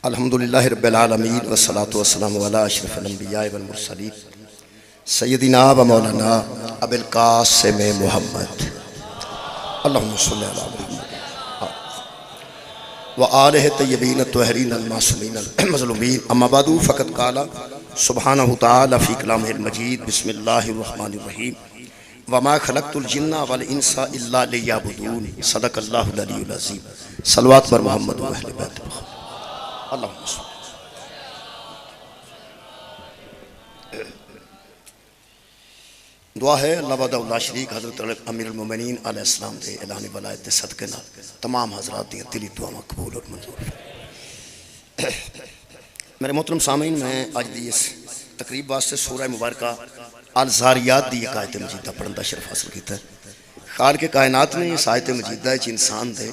الحمدللہ رب العالمین والصلاة والسلام علی اشرف الانبیاء والمرسلین سیدنا و مولانا ابی القاسم محمد اللہم صلی علی محمد وآلہ طیبین الطاہرین المعصومین المظلومین اما بعد فقد قال سبحانہ تعالی فی کلامہ المجید بسم اللہ الرحمن الرحیم وما خلقت الجن والانس الا لیعبدون صدق اللہ العلی العظیم صلوات بر محمد و اہل بیت اللہم صلی دعا ہے اللہ وحدہ لا شریک حضرت امیر المومنین علیہ السلام دے اعلان ولایت دے صدقے نال تمام حضرات دی دلی دعا مقبول اور منظور۔ میرے محترم سامعین، میں آج دی اس تقریب واسطے سورہ مبارکہ الزاریات دی ایک آیت مجیدہ پڑھن دا شرف حاصل کیتا ہے۔ خالق کائنات نے اس آیت مجیدہ وچ انسان دے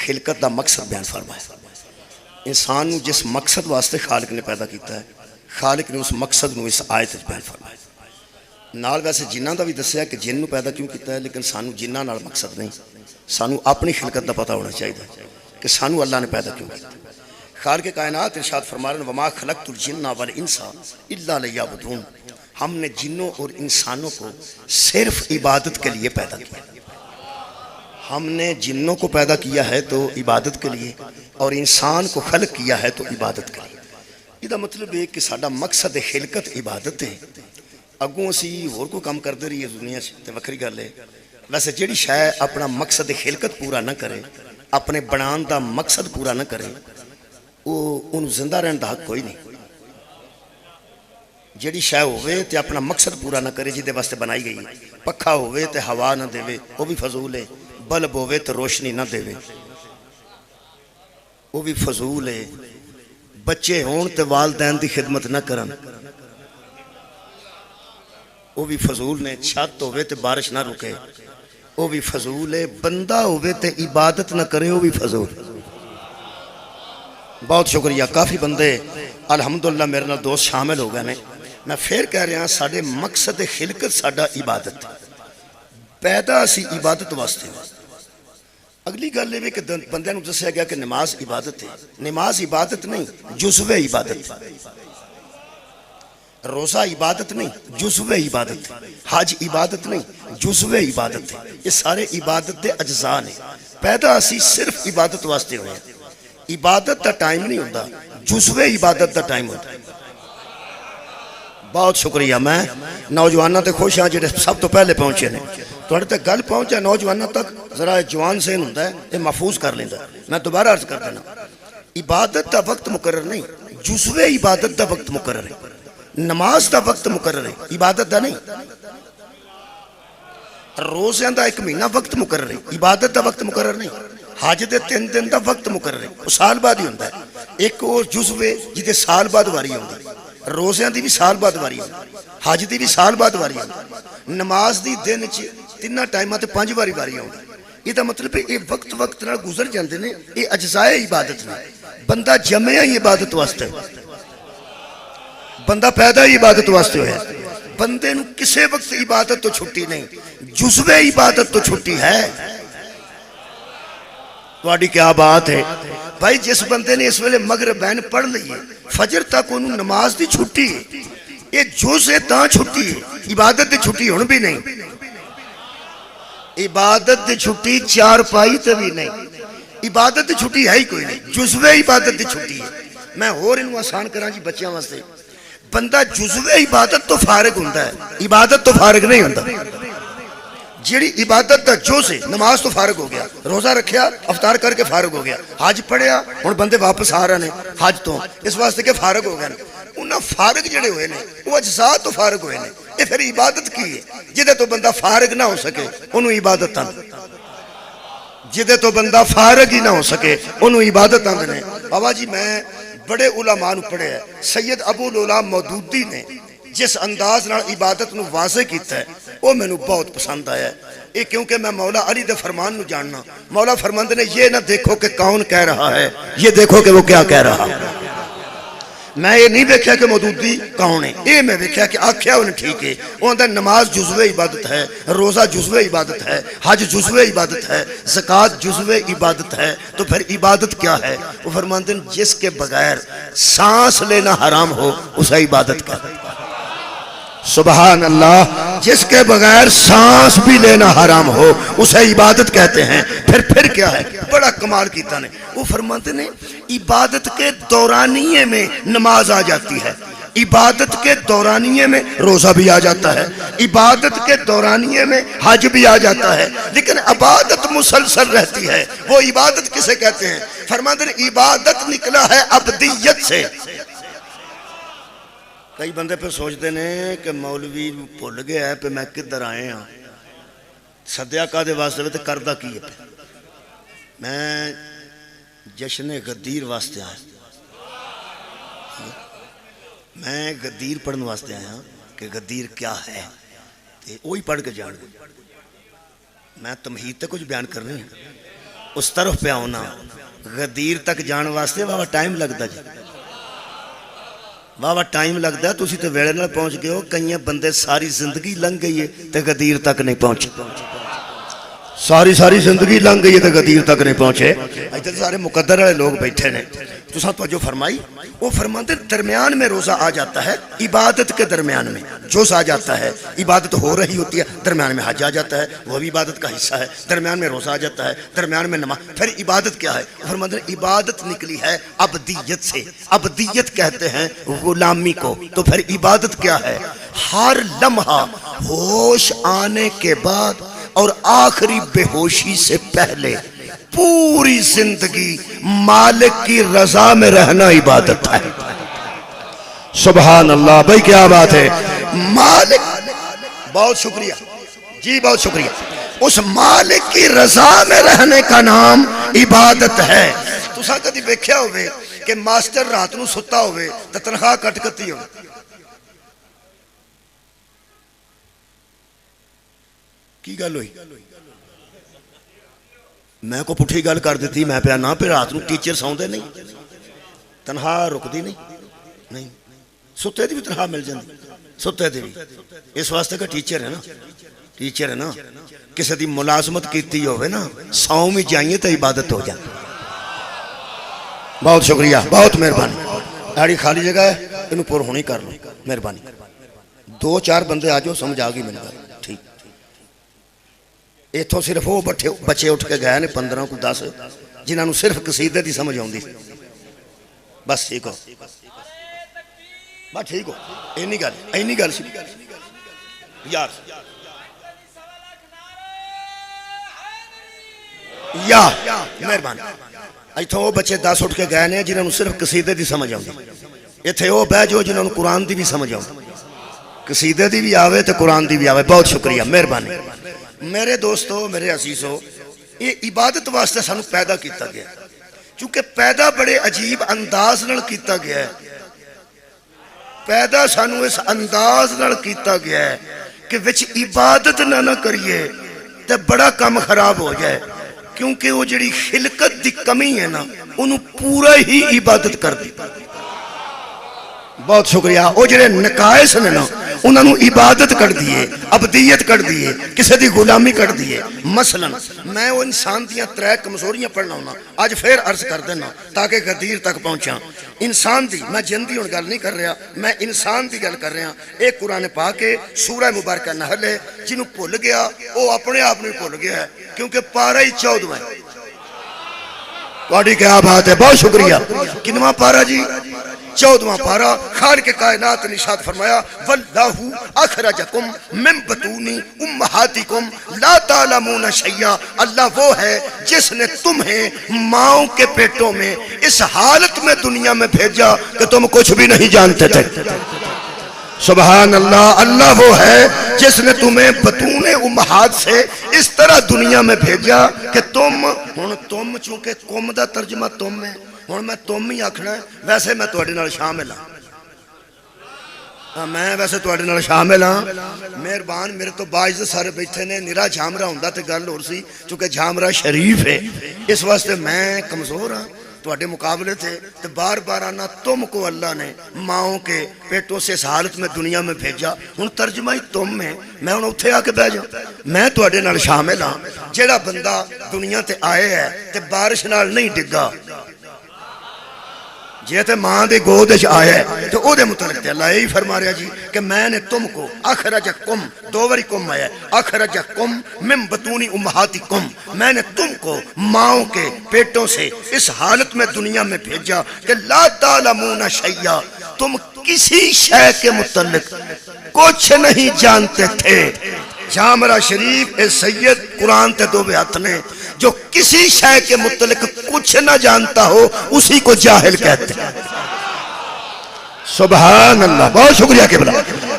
خلقت دا مقصد بیان فرمایا۔ انسان جس مقصد واسطے خالق نے پیدا کیتا ہے، خالق نے اس مقصد نو اس آیت وچ بیان فرمایا۔ نال ویسے جنہاں دا بھی دسیا کہ جن نو پیدا کیوں کیتا ہے، لیکن سانو جنہاں نال مقصد نہیں، سانو اپنی خلقت دا پتہ ہونا چاہیے کہ سانو اللہ نے پیدا کیوں کیتا۔ خالق کائنات ارشاد فرما رہے ہیں وما خلقت الجن والانس الا لیعبدون، ہم نے جنوں اور انسانوں کو صرف عبادت کے لیے پیدا کیا۔ ہم نے جنوں کو پیدا کیا ہے تو عبادت کے لیے، اور انسان کو خلق کیا ہے تو عبادت کے لیے۔ یہ مطلب ہے کہ ساڈا مقصد خلقت عبادت ہے۔ اگوں اسی اور کو کام کرتے رہیے دنیا سے وکری گل ہے۔ ویسے جیڑی شے اپنا مقصد خلقت پورا نہ کرے، اپنے بنان دا مقصد پورا نہ کرے، وہ ان زندہ رہن دا حق کوئی نہیں۔ جیڑی شے ہوئے تے اپنا مقصد پورا نہ کرے جدے واسطے بنائی گئی، پکھا ہوئے تے ہوا نہ دے وہ بھی فضول ہے، بلب ہوئے تے روشنی نہ دے وہ بھی فضول ہے، بچے ہون تے والدین دی خدمت نہ کرن وہ بھی فضول نے، چھت ہوئے تے بارش نہ رکے وہ بھی فضول ہے، بندہ ہوئے تے عبادت نہ کرے وہ بھی فضول۔ بہت شکریہ، کافی بندے الحمدللہ میرے نال دوست شامل ہو گئے نے۔ میں پھر کہہ رہا ہوں ساڑھے مقصد خلقت ساڑھا عبادت، پیدا اسی عبادت واسطے۔ اگلی گل یہ کہ بندے نو دسیا گیا کہ نماز عبادت ہے۔ نماز عبادت نہیں، جزو عبادت۔ روزہ عبادت نہیں، جزو عبادت۔ حج عبادت نہیں، جزو عبادت۔ یہ سارے عبادت دے اجزاء نے۔ پیدا اسی صرف عبادت واسطے ہوئے ہیں۔ عبادت دا ٹائم نہیں ہوتا، جزو عبادت دا ٹائم ہوتا ہے۔ بہت شکریہ، میں نوجوانہ تے خوش ہاں جڑے سب تو پہلے پہنچے نے۔ توڑے تے گل پہنچے نوجوانہ تک ذرا جوان ذہن ہوتا ہے، یہ محفوظ کر لیندہ ہے۔ میں دوبارہ عرض کر دینا، عبادت دا وقت مقرر نہیں، جزو عبادت دا وقت مقرر ہے۔ نماز دا وقت مقرر ہے، عبادت دا نہیں۔ روزیاں دا ایک مہینہ وقت مقرر ہے، عبادت دا وقت مقرر نہیں۔ حج دے 3 دن دا وقت مقرر ہے، وہ سال بعد ہی ہوتا ہے۔ ایک اور جزو جدے سال بعد واری ہوتی، روزیاں دی بھی سال بعد واری ہوتی، حج دی بھی سال بعد واری ہوتی، نماز دی دن 3 ٹائمہ تے 5 واری واری ہوتی۔ یہ دا مطلب ہے یہ وقت نال گزر جاندے نے، یہ اجزائے عبادت نے۔ بندہ جمعہ ہی عبادت واسطے، بندہ پیدا ہی عبادت واسطے ہویا۔ بندے نو کسے وقت عبادت تو چھٹی نہیں، جزو عبادت تو چھٹی ہے۔ تواڈی کیا بات ہے بھائی، جس بندے نے اس ویلے مغربین پڑھ لئیے، فجر تک انہوں نماز دی چھٹی ہے، یہ جز ہے تاں چھٹی ہے، عبادت دی چھٹی ہون بھی نہیں۔ عبادت دی چھٹی 4 پائی تے بھی نہیں، عبادت دی چھٹی ہے ہی کوئی نہیں، جزو عبادت دی چھٹی ہے۔ میں اور انہوں آسان کراں جی بچیاں واسطے، بندہ جزو عبادت تو فارغ ہوندہ ہے، عبادت تو فارغ نہیں ہوندہ۔ جیڑی عبادت دا جو سے نماز تو فارغ ہو گیا، روزہ رکھیا افطار کر کے فارغ ہو گیا، حج پڑھیا اور بندے واپس آ رہے ہیں حج تو اس واسطے کہ فارغ ہو گئے۔ انہاں فارغ جڑے ہوئے نے وہ اجزاء تو فارغ ہوئے نے۔ یہ پھر عبادت کی ہے؟ جدے تو بندہ فارغ نہ ہو سکے انہوں عبادت آن، جدے تو بندہ فارغ ہی نہ ہو سکے انہوں عبادت آن نے۔ بابا جی میں بڑے علماء نو پڑھے ہیں، سید ابو العلا مودودی نے جس انداز نال عبادت نو واضح کیتا ہے وہ میں نو بہت پسند آیا ہے۔ یہ کیونکہ میں مولا علی دے فرمان نو جاننا، مولا فرماندے نے یہ نہ دیکھو کہ کون کہہ رہا ہے، یہ دیکھو کہ وہ کیا کہہ رہا ہے۔ میں یہ نہیں دیکھا کہ مودودی کون ہے، یہ میں دیکھا کہ آکھیا انہیں ٹھیک ہے، وہ اندر نماز جزو عبادت ہے، روزہ جزو عبادت ہے، حج جزو عبادت ہے، زکوٰۃ جزو عبادت ہے، تو پھر عبادت کیا ہے؟ وہ فرماتے ہیں جس کے بغیر سانس لینا حرام ہو اسے عبادت کہتے ہیں۔ سبحان اللہ، جس کے بغیر سانس بھی لینا حرام ہو اسے عبادت کہتے ہیں۔ پھر کیا ہے؟ بڑا کمال کیتا نے، وہ فرماتے ہیں عبادت کے دورانیے میں نماز آ جاتی ہے، عبادت کے دورانیے میں روزہ بھی آ جاتا ہے، عبادت کے دورانیے میں حج بھی آ جاتا ہے، لیکن عبادت مسلسل رہتی ہے۔ وہ عبادت کسے کہتے ہیں؟ فرماتے ہیں عبادت نکلا ہے عبدیت سے۔ کئی بندے پہ سوچتے ہیں کہ مولوی بھول گیا ہے پہ میں کدھر آئے ہاں، سدیا کا دے واسطے تے کردہ کی ہے، میں جشن غدیر واسطے آیا، میں غدیر پڑھنے واسطے آیا کہ غدیر کیا ہے، وہی پڑھ کے جان گئے۔ میں تمہید تے کچھ بیان کر رہی ہوں، اس طرف پہ آؤنا غدیر تک جان واسطے واہ ٹائم لگتا جی، واہ ٹائم لگتا ہے، تسی تے ویڑے نہ پہنچ گئے ہو، کئی بندے ساری زندگی لنگ گئی ہے تے غدیر تک نہیں پہنچے، ساری زندگی لنگ گئی ہے تے غدیر تک نہیں پہنچے۔ ایتھے سارے مقدر والے لوگ بیٹھے نے، تو ساتھ توجہ فرمائی، وہ فرماتے درمیان میں روزہ آ جاتا ہے، عبادت کے درمیان میں جوز آ جاتا ہے، عبادت ہو رہی ہوتی ہے، درمیان میں حج آ جاتا ہے، وہ بھی عبادت کا حصہ ہے، درمیان میں روزہ آ جاتا ہے، درمیان میں نماز۔ پھر عبادت کیا ہے؟ فرماتے ہیں عبادت نکلی ہے عبدیت سے، عبدیت کہتے ہیں غلامی کو، تو پھر عبادت کیا ہے؟ ہر لمحہ ہوش آنے کے بعد اور آخری بے ہوشی سے پہلے پوری زندگی مالک کی رضا میں رہنا عبادت ہے۔ سبحان اللہ، بھائی کیا بات ہے، مالک، بہت شکریہ جی، بہت شکریہ، اس مالک کی رضا میں رہنے کا نام عبادت ہے۔ تو سا کدی دیکھیا ہوئے کہ ماسٹر رات نو ستا ہوئے تو تنخواہ کٹ کتی ہو، کی گل ہوئی؟ میں کو پٹھی گل کر دیتی، میں پہ نہ پہ رات نو ٹیچر سوندے نہیں، تنخواہ رکدی نہیں، ستے دی بھی تنخواہ مل جاندی، ستے دی بھی، اس واسطے کا ٹیچر ہے نا، کسی دی ملازمت کیتی ہوئے نا، ساؤں میں جائیں تو عبادت ہو جائے۔ بہت شکریہ، بہت مہربانی، ایڑی خالی جگہ ہے، انہوں پور ہونی کر لو، مہربانی، 2-4 بندے آجو سمجھ آگی میں نے کہا ٹھیک۔ ایتھوں صرف وہ بچے اٹھ کے گئے نے 15 کو 10 جنہاں نو صرف قصیدے دی سمجھ آؤندی، بس ٹھیک ہو، بس ٹھیک ہو، اینی گل سی یار، یا مہربانی، ایتھوں وہ بچے 10 اٹھ کے گئے نے جنہاں نو صرف قصیدے دی سمجھ آؤندی، ایتھے وہ بہ جو جنہاں نو قرآن دی بھی سمجھ آؤندی، قصیدے دی بھی آوے تے قرآن دی بھی آوے۔ بہت شکریہ، مہربانی۔ میرے دوستو، میرے عزیزو، یہ عبادت واسطے سانو پیدا کیتا گیا ہے، چونکہ پیدا بڑے عجیب انداز نال کیتا گیا ہے، پیدا سانو اس انداز نال کیتا گیا ہے کہ وچ عبادت نہ کریے تے بڑا کام خراب ہو جائے، کیونکہ وہ جڑی خلقت دی کمی ہے نا انہوں پورا ہی عبادت کر دی۔ بہت شکریہ، وہ جڑے نقائص نے نا انہوں عبادت کر دیئے، عبدیت کر دیئے، کسی دی غلامی کر دیئے۔ مثلا میں وہ انسان دیاں 3 کمزوریاں پڑھنا ہونا، آج پھر عرض کر دینا تاکہ غدیر تک پہنچا۔ انسان دی، میں جن دی گل نہیں کر رہا، میں انسان دی گل کر رہا۔ ایک قرآن پاک ہے، سورہ مبارکہ نحل ہے، جنہوں بھول گیا وہ اپنے آپ نے بھول گیا ہے، کیونکہ پارہ ہی 14 ہے۔ تواڈی کیا بات ہے، بہت شکریہ۔ کنواں پارہ جی؟ 14واں پارہ۔ خالق کائنات نے ارشاد فرمایا واللہ اخرجکم من بطون امہاتکم لا تعلمون شیئا، اللہ وہ ہے جس نے تمہیں ماؤں کے پیٹوں میں اس حالت میں دنیا میں بھیجا کہ تم کچھ بھی نہیں جانتے تھے۔ سبحان اللہ، اللہ وہ ہے جس نے تمہیں بطون امہات سے اس طرح دنیا میں بھیجا کہ تم چونکہ قوم دا ترجمہ تم ہے، ہوں میں تم ہی آکھنا ہے، ویسے میں تواڈے نال شامل ہاں، میں ویسے تواڈے نال شامل ہاں۔ مہربان، میرے تو باعزت سارے بیٹھے نے، نرا جھامرا ہوندا تے گل ہور سی، چونکہ جھامرا شریف ہے، اس واسطے میں کمزور ہاں، تواڈے مقابلے تھے تو بار بار آنا تم کو اللہ نے ماؤں کے پیٹوں سے اس حالت میں دنیا میں بھیجا. ہن ترجمہ ہی تم میں میں ہن اوتھے آ کے بیٹھ جا. میں تواڈے نال شامل ہاں. جیڑا بندہ دنیا تے آئے ہے تے بارش نال نہیں ڈگا, جی تے ماں دے گود وچ آیا ہے تو او دے متعلق تے اللہ یہی فرما رہا جی کہ میں نے تم کو اخرجکم, دو باری کم آیا ہے, اخرجکم من بطون امہاتکم, میں نے تم کو ماؤں کے پیٹوں سے اس حالت میں دنیا میں بھیجا کہ لا تعلمون شیئا, تم کسی شے کے متعلق کچھ نہیں جانتے تھے. جامرہ شریف اے سید قرآن تے دو بیعت نے, جو کسی شے کے متعلق کچھ نہ جانتا ہو اسی کو جاہل کہتے ہیں. سبحان اللہ, بہت شکریہ قبلہ,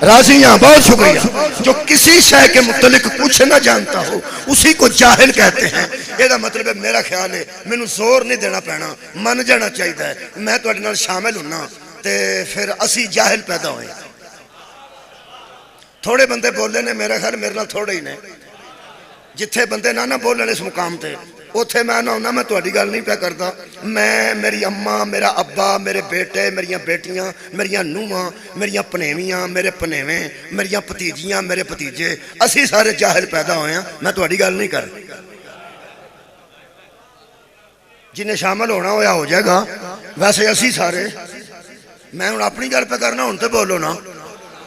راضی ہیں, بہت شکریہ. جو کسی شے کے متعلق کچھ نہ جانتا ہو اسی کو جاہل کہتے ہیں. یہ مطلب ہے میرا خیال ہے مینوں زور نہیں دینا پینا, من جانا چاہیے. میں تواڈے نال شامل ہونا تے پھر اسی جاہل پیدا ہوئے. تھوڑے بندے بولے نے, میرا خیال میرے نال تھوڑے ہی نے. جتھے بندے نہ بولن اس مقام تے اوتھے میں نہ ہونا. میں تہاڈی گل نہیں پیا کردا. میں, میری اماں, میرا ابا, میرے بیٹے, میریاں بیٹیاں, میریاں نوہاں, میریاں پنیویاں, میرے پنیویں, میریاں بھتیجیاں, میرے بھتیجے, اسی سارے جاہل پیدا ہوئے ہیں. میں تہاڈی گل نہیں کر, جنہیں شامل ہونا ہویا ہو جائے گا. ویسے اسی سارے, میں ہن اپنی گل پہ کرنا, ہن تے بولو نا.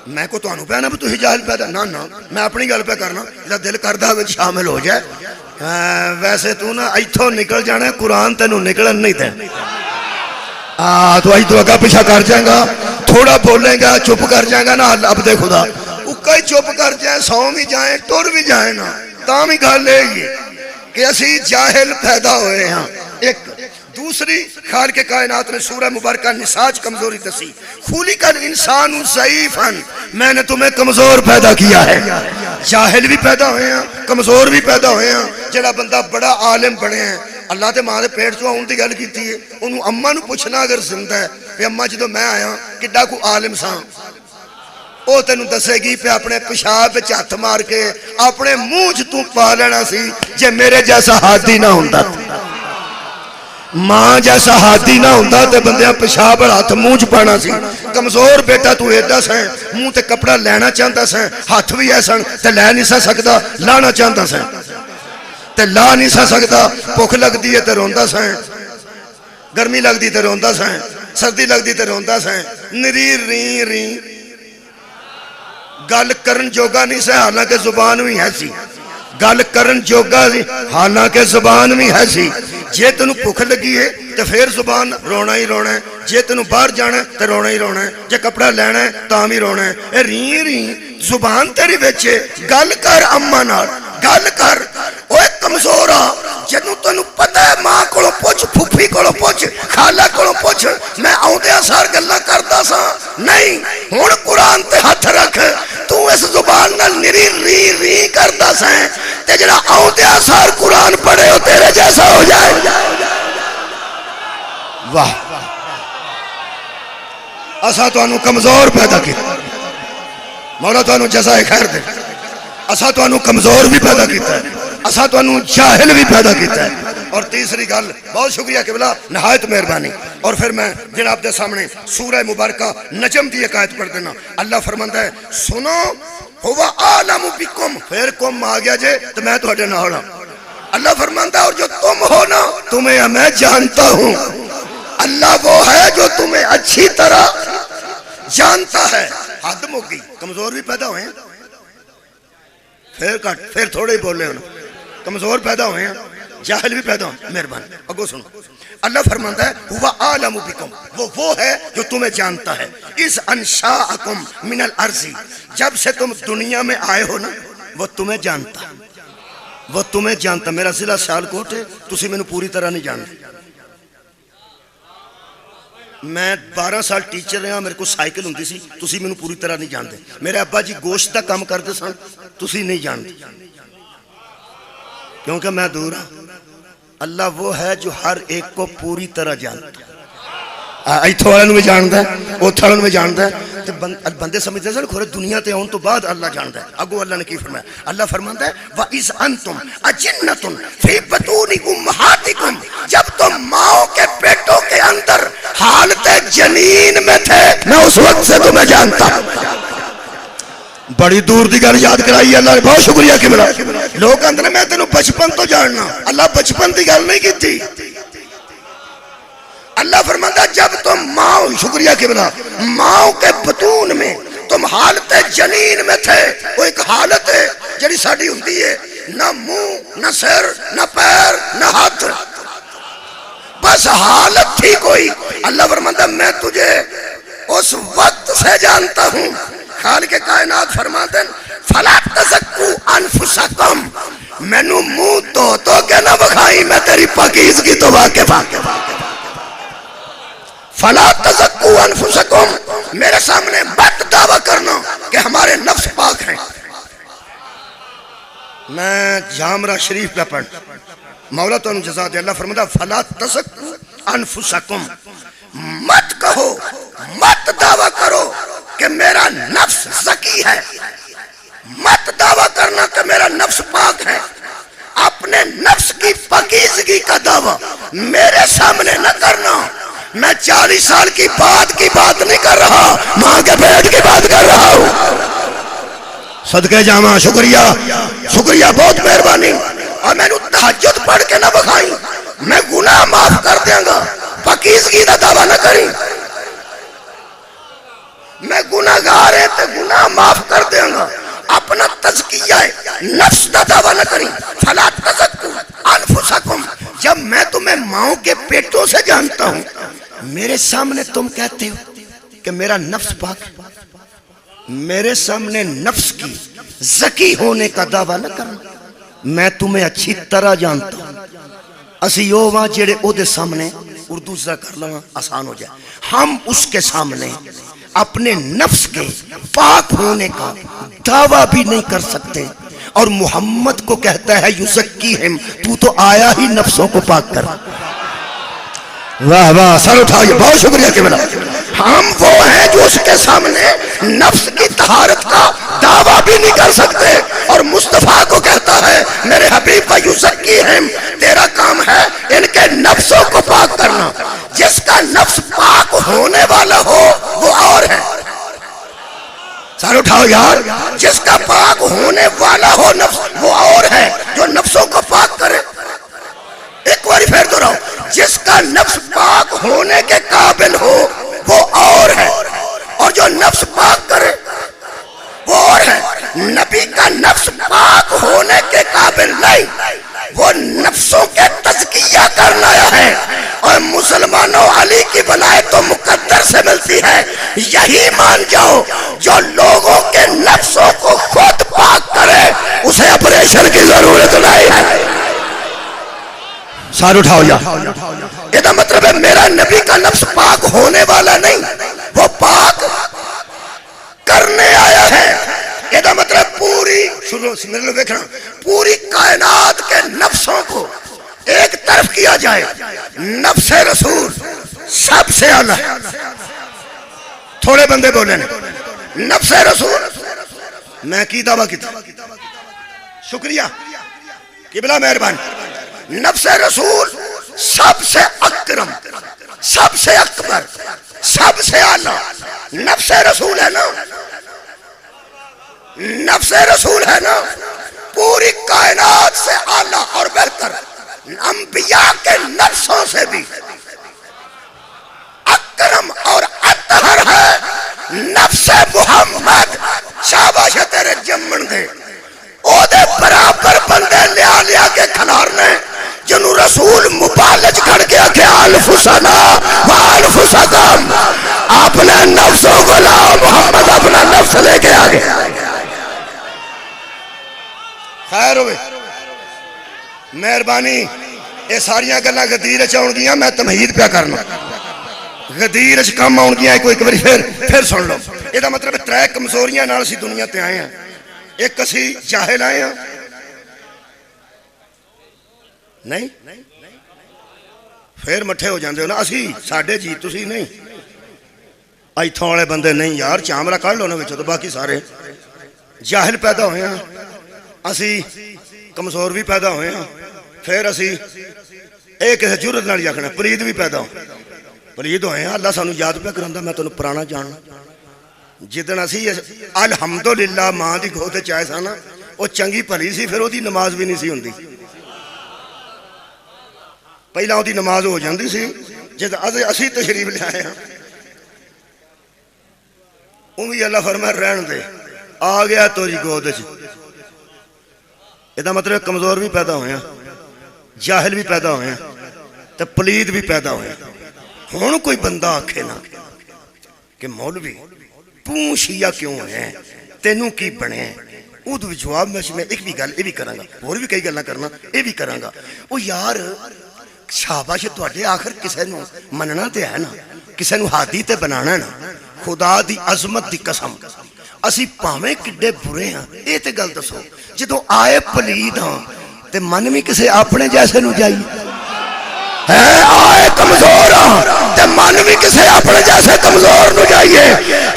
میں کو تانوں پہ نا بھی تسی جاہل پیدا, نہ میں اپنی گل پہ کرنا. جا دل کردا وچ شامل ہو جائے. ویسے تو نا ایتھوں نکل جانا, قرآن تینوں نکلن نہیں دے. تو ایتھوں تو اگا پیچھا کر جائے گا, تھوڑا بولے گا, چپ کر جائے گا نا. اب دے خدا اکا ہی چپ کر جائے, سو بھی جائیں, ٹر بھی جائیں نا, تاں بھی گل ہے کہ اسی جاہل پیدا ہوئے ہیں. ایک دوسری, خالق کائنات نے سورہ مبارکہ نساء کمزوری دسی, خلق الانسان ضعیفا, میں نے تمہیں کمزور پیدا کیا ہے. جاہل بھی پیدا ہوئے ہیں, کمزور بھی پیدا ہوئے ہیں. جڑا بندہ بڑا عالم بنے ہیں, اللہ تے ماں دے پیٹ چوں آن دی گل کیتی ہے, انہوں اماں نو پوچھنا اگر زندہ ہے کہ اماں جدوں میں آیا کڈا کو عالم ساں, او تینوں دسے گی پہ اپنے پیشاب وچ ہاتھ مار کے اپنے منہ چ تو پا لینا سی جے میرے جیسا ہادی نہ ہوندا. ماں جیسا ہاتھی نہ ہوندا تے بندیاں پیشاب ہاتھ منہ چ پانا سی. کمزور بیٹا تو ایڈا سیں, منہ تے کپڑا لینا چاہتا سیں, ہاتھ بھی ایسا تے لے نہیں سا سکتا, لانا چاہتا سیں تے لا نہیں سا سکتا. بھوک لگدی ہے تے روندا سیں, گرمی لگدی تے روندا سیں, سردی لگدی تے روندا سیں. نری ری ری گل کرن جوگا نہیں سے, حالانکہ زبان بھی ہے سی. گل کرن جوگا سی حالانکہ زبان بھی ہے سی. جے تینوں بھوک لگی ہے تو پھر زبان رونا ہی رونا ہے, جے تینوں باہر جانا ہے تو رونا ہی رونا ہے, جے کپڑا لینا ہے تاں بھی رونا ہے. اے ری ری زبان تیری وچے, گل کر اماں نال, گل کر. اوے کمزورا, جدوں تینوں پتہ ہے ماں کولوں پوچھ, پھپھی کولوں پوچھ, خالہ کولوں پوچھ, میں آوندیاں سار گلاں کردا ساں نہیں. ہن قرآن تے ہاتھ رکھ, تو اس زبان نال نری ری ری کردا سیں تے جڑا آوندیاں سار قرآن پڑھے ہو تیرے جیسا ہو جائے. واہ, اسا تانوں کمزور پیدا کیتا, مولا تانوں جزائے خیر دے. اسا تانوں کمزور بھی پیدا کیتا ہے, اسا تانوں جاہل بھی پیدا کیتا ہے. اور تیسری گل, بہت شکریہ قبلہ, نہایت مہربانی. اور پھر میں جناب دے سامنے سورہ مبارکہ نجم دی ایک آیت پڑھ دینا. اللہ فرماندا ہے سنو, ہوا عالم بکم, پھر کم آ گیا جے تو میں تہاڈے نال ہاں. اللہ فرماندا ہے اور جو تم ہو نا تمہیں میں جانتا ہوں. اللہ وہ ہے جو تمہیں اچھی طرح جانتا ہے. حد مک گئی, کمزور بھی پیدا ہوئے ہیں, پھر کٹ, پھر تھوڑے ہی بولے ہونا, کمزور پیدا ہوئے ہیں, جاہل بھی پیدا ہوئے. مہربانی اگو سنو. اللہ فرماندا ہے ہوا عالم بکم, وہ ہے جو تمہیں جانتا ہے. اس انشاءکم من الارض, جب سے تم دنیا میں آئے ہو نا وہ تمہیں جانتا, وہ تمہیں جانتا. میرا ضلع سیالکوٹ ہے, تسی میں پوری طرح نہیں جانتے. میں 12 سال ٹیچر رہا, میرے کو سائیکل ہوندی سی, تسی میں پوری طرح نہیں جانتے. میرے ابا جی گوشت کا کام کرتے سن, تسی نہیں جانتے کیونکہ میں دور ہوں. اللہ وہ ہے جو ہر ایک کو پوری طرح جانتا ہے. ایتھوں والوں بھی جانتا ہے, اوتھے والوں بھی جانتا ہے, تے بندے سمجھتے ہیں کھورے دنیا تے آن تو بعد اللہ جانتا ہے. اگو اللہ نے کی فرمایا؟ اللہ فرماتا ہے وَإِذْ أَنْتُمْ أَجِنَّةٌ فِي بُطُونِ أُمَّهَاتِكُمْ، جب تم ماؤں کے پیٹوں کے اندر حالت جنین میں تھے میں اس وقت سے تمہیں جانتا ہوں. بڑی دور دی گل یاد کرائی اللہ نے، بہت شکریہ قبلہ. لوگ اندر میں تینوں بچپن تو جاننا، اللہ بچپن دی گل نہیں کی تھی. اللہ فرماتا جب تم ماؤں، شکریہ قبلہ، ماؤں کے بطون میں تم حالت جنین میں تھے. وہ ایک حالت ہے جڑی ساڈی ہوندی ہے، نہ منہ نہ سر نہ پیر نہ ہاتھ، بس حالت تھی کوئی. اللہ فرماتا میں تجھے اس وقت سے جانتا ہوں. خالق کائنات فرماتے ہیں فَلَا تَزَكُّوا أَنفُسَكُمْ، میں نو منہ تو کہ نہ بکھائی، میں تیری پاکیزگی تو واقف ہوں. فَلَا تَزَكُّوا أَنفُسَكُمْ، میرے سامنے مت دعویٰ کرنا کہ ہمارے نفس پاک ہیں. میں جامرہ شریف پہ پڑھ، مولا تو جزا دے. اللہ فرماتا فَلَا تَزَكُّوا أَنفُسَكُمْ، مت کہو، مت دعویٰ کرو کہ میرا نفس زکی ہے، مت دعویٰ کرنا کہ میرا نفس پاک ہے. اپنے نفس کی پاکیزگی کا دعویٰ میرے سامنے نہ کرنا. میں 40 سال کی بات نہیں کر رہا، ماں کے پیٹ کی بات کر رہا ہوں. صدقے جامع، شکریہ شکریہ، بہت مہربانی. اور میں نے تہجد پڑھ کے نہ بکھائی، میں گناہ معاف کر دیں گا، پاکیزگی کا دعویٰ نہ کریں. میں گناہ گار ہے تو گناہ معاف کر دیں گا، اپنا تزکیہ نفس کا دعویٰ نہ کریں. فَلَا تَزَكُّوا أَنفُسَكُمْ، جب میں تمہیں ماؤں کے پیٹوں سے جانتا ہوں، میرے سامنے تم کہتے ہو کہ میرا نفس پاک ہے. میرے سامنے نفس کی زکی ہونے کا دعویٰ نہ کرنا. میں تمہیں اچھی طرح جانتا ہوں. اسی یو وہاں جیڑے او دے سامنے، اردو سے کر لوں آسان ہو جائے، ہم اس کے سامنے اپنے نفس کے پاک ہونے کا دعویٰ بھی نہیں کر سکتے. اور محمد کو کہتا ہے یزکیہم، تو آیا ہی نفسوں کو پاک کر. واہ واہ، سر اٹھائیے، بہت شکریہ کہ بنا. ہم وہ ہیں جو اس کے سامنے نفس کی طہارت کا دعویٰ بھی نہیں کر سکتے. اور مصطفیٰ کو کہتا ہے میرے حبیب کا یزکیہم، تیرا کام ہے ان کے نفسوں کو پاک کرنا. جس کا نفس پاک ہونے والا ہو وہ اور ہے. سارے اٹھاؤ یار، جس کا پاک ہونے والا ہو نفس وہ اور ہے جو نفسوں کو پاک کرے. ایک باری پھر دہراؤ، جس کا نفس پاک ہونے کے قابل ہو وہ اور ہے، اور جو نفس پاک کرے وہ اور ہے. نبی کا نفس پاک ہونے کے قابل نہیں، وہ نفسوں کے تزکیہ کرنا ہے. اور مسلمانوں علی کی ولایت تو مقدر سے ملتی ہے. یہی مان جاؤ جو لوگوں کے نفسوں کو خود پاک کرے اسے آپریشن کی ضرورت نہیں ہے. سار اٹھاؤ یا یہ مطلب ہے میرا نبی کا نفس پاک ہونے والا نہیں، وہ پاک کرنے آیا ہے. یہ مطلب پوری کائنات کے نفسوں کو ایک طرف کیا جائے. نفس رسول سب سے اعلیٰ. تھوڑے بندے بولے نفس رسول، میں کی دعویٰ کی تھا، شکریہ قبلہ مہربانی. نفس رسول سب سے اکرم، سب سے اکبر، سب سے اعلیٰ. نفس رسول ہے نا، نفس رسول ہے نا، پوری کائنات سے اعلیٰ اور بہتر. انبیاء کے نفسوں سے بھی اکرم اور اطہر ہے نفس محمد. شاباش تیرے جمن دے او دے برابر بندے لیا کے کھلارنے جنہوں رسول مبالج کھڑ گیا کہ الف سنا و الف سقم. اپنے نفسوں کو لاؤ، محمد اپنا نفس لے کے آگے. خیر ہوئے، مہربانی. یہ ساریاں گلہ غدیر چاؤں گیا، میں تمہید پہ کرنا. غدیر چ کم آؤں گیا کوئی باری پھر سن لو. یہ مطلب ترے کمزوریاں نال اسی دنیا تے آئے ہیں. ایک اسی جاہل آئے ہیں، نہیں پھر مٹھے ہو جاندے ہو نا. اسی ساڈے جی تسی نہیں. ਇੱਥੋਂ ਵਾਲੇ ਬੰਦੇ ਨਹੀਂ ਯਾਰ, ਚਾਮੜਾ ਕੱਢ ਲਓ ਨਾ ਵਿੱਚੋਂ, ਤਾਂ ਬਾਕੀ ਸਾਰੇ ਜਾਹਿਲ ਪੈਦਾ ਹੋਏ ਹਾਂ ਅਸੀਂ, ਕਮਜ਼ੋਰ ਵੀ ਪੈਦਾ ਹੋਏ ਹਾਂ। ਫਿਰ ਅਸੀਂ ਇਹ ਕਿਸੇ ਜੁਰਤ ਨਾਲ ਹੀ ਆਖਣਾ ਪਲੀਦ ਵੀ ਪੈਦਾ ਪਲੀਦ ਹੋਏ ਹਾਂ। ਅੱਲਾ ਸਾਨੂੰ ਯਾਦ ਪਿਆ ਕਰਾਉਂਦਾ, ਮੈਂ ਤੁਹਾਨੂੰ ਪੁਰਾਣਾ ਜਾਣਨਾ। ਜਿੱਦਣ ਅਸੀਂ ਅਲਹਮਦੁਲਿਲਾ ਮਾਂ ਦੀ ਗੋਦ ਚ ਆਏ ਸਾਂ ਨਾ, ਉਹ ਚੰਗੀ ਭਲੀ ਸੀ, ਫਿਰ ਉਹਦੀ ਨਮਾਜ਼ ਵੀ ਨਹੀਂ ਸੀ ਹੁੰਦੀ। ਪਹਿਲਾਂ ਉਹਦੀ ਨਮਾਜ਼ ਹੋ ਜਾਂਦੀ ਸੀ, ਜਦ ਅਸੀਂ ਤਸ਼ਰੀਫ ਲਿਆਏ ਹਾਂ ਉਹ ਵੀ ਅੱਲਾ ਫਰਮਾਇਆ ਰਹਿਣ ਦੇ, ਆ ਗਿਆ ਤੇਰੀ ਗੋਦ ਚ। ਇਹਦਾ ਮਤਲਬ ਕਮਜ਼ੋਰ ਵੀ ਪੈਦਾ ਹੋਇਆ, ਜਾਹਿਲ ਵੀ ਪੈਦਾ ਹੋਇਆ ਤੇ ਪਲੀਦ ਵੀ ਪੈਦਾ ਹੋਇਆ। ਹੁਣ ਕੋਈ ਬੰਦਾ ਆਖੇ ਨਾ ਕਿ ਮੌਲਵੀ ਤੂੰ ਸ਼ੀਆ ਕਿਉਂ ਹੈ, ਤੈਨੂੰ ਕੀ ਬਣਿਆ, ਉਹਦੇ ਵਿੱਚ ਜਵਾਬ ਮੈਂ ਇੱਕ ਵੀ ਗੱਲ ਇਹ ਵੀ ਕਰਾਂਗਾ, ਹੋਰ ਵੀ ਕਈ ਗੱਲਾਂ ਕਰਨਾ ਇਹ ਵੀ ਕਰਾਂਗਾ। ਉਹ ਯਾਰ ਸ਼ਾਬਾਸ਼ ਤੁਹਾਡੇ, ਆਖਰ ਕਿਸੇ ਨੂੰ ਮੰਨਣਾ ਤੇ ਹੈ ਨਾ, ਕਿਸੇ ਨੂੰ ਹਾਦੀ ਤੇ ਬਣਾਣਾ ਨਾ। ਖੁਦਾ ਦੀ ਅਜ਼ਮਤ ਦੀ ਕਸਮ, ਅਸੀਂ ਭਾਵੇਂ ਕਿੱਡੇ ਬੁਰੇ ਹਾਂ ਇਹ ਤੇ ਗੱਲ ਦੱਸੋ, ਜਦੋਂ ਆਏ ਪਲੀਦ ਹਾਂ ਤੇ ਮਨ ਵੀ ਕਿਸੇ ਆਪਣੇ ਜੈਸੇ ਨੂੰ ਜਾਈ ہے آئے کمزور تے من بھی کسے اپنے جیسے کمزور نو جائیے،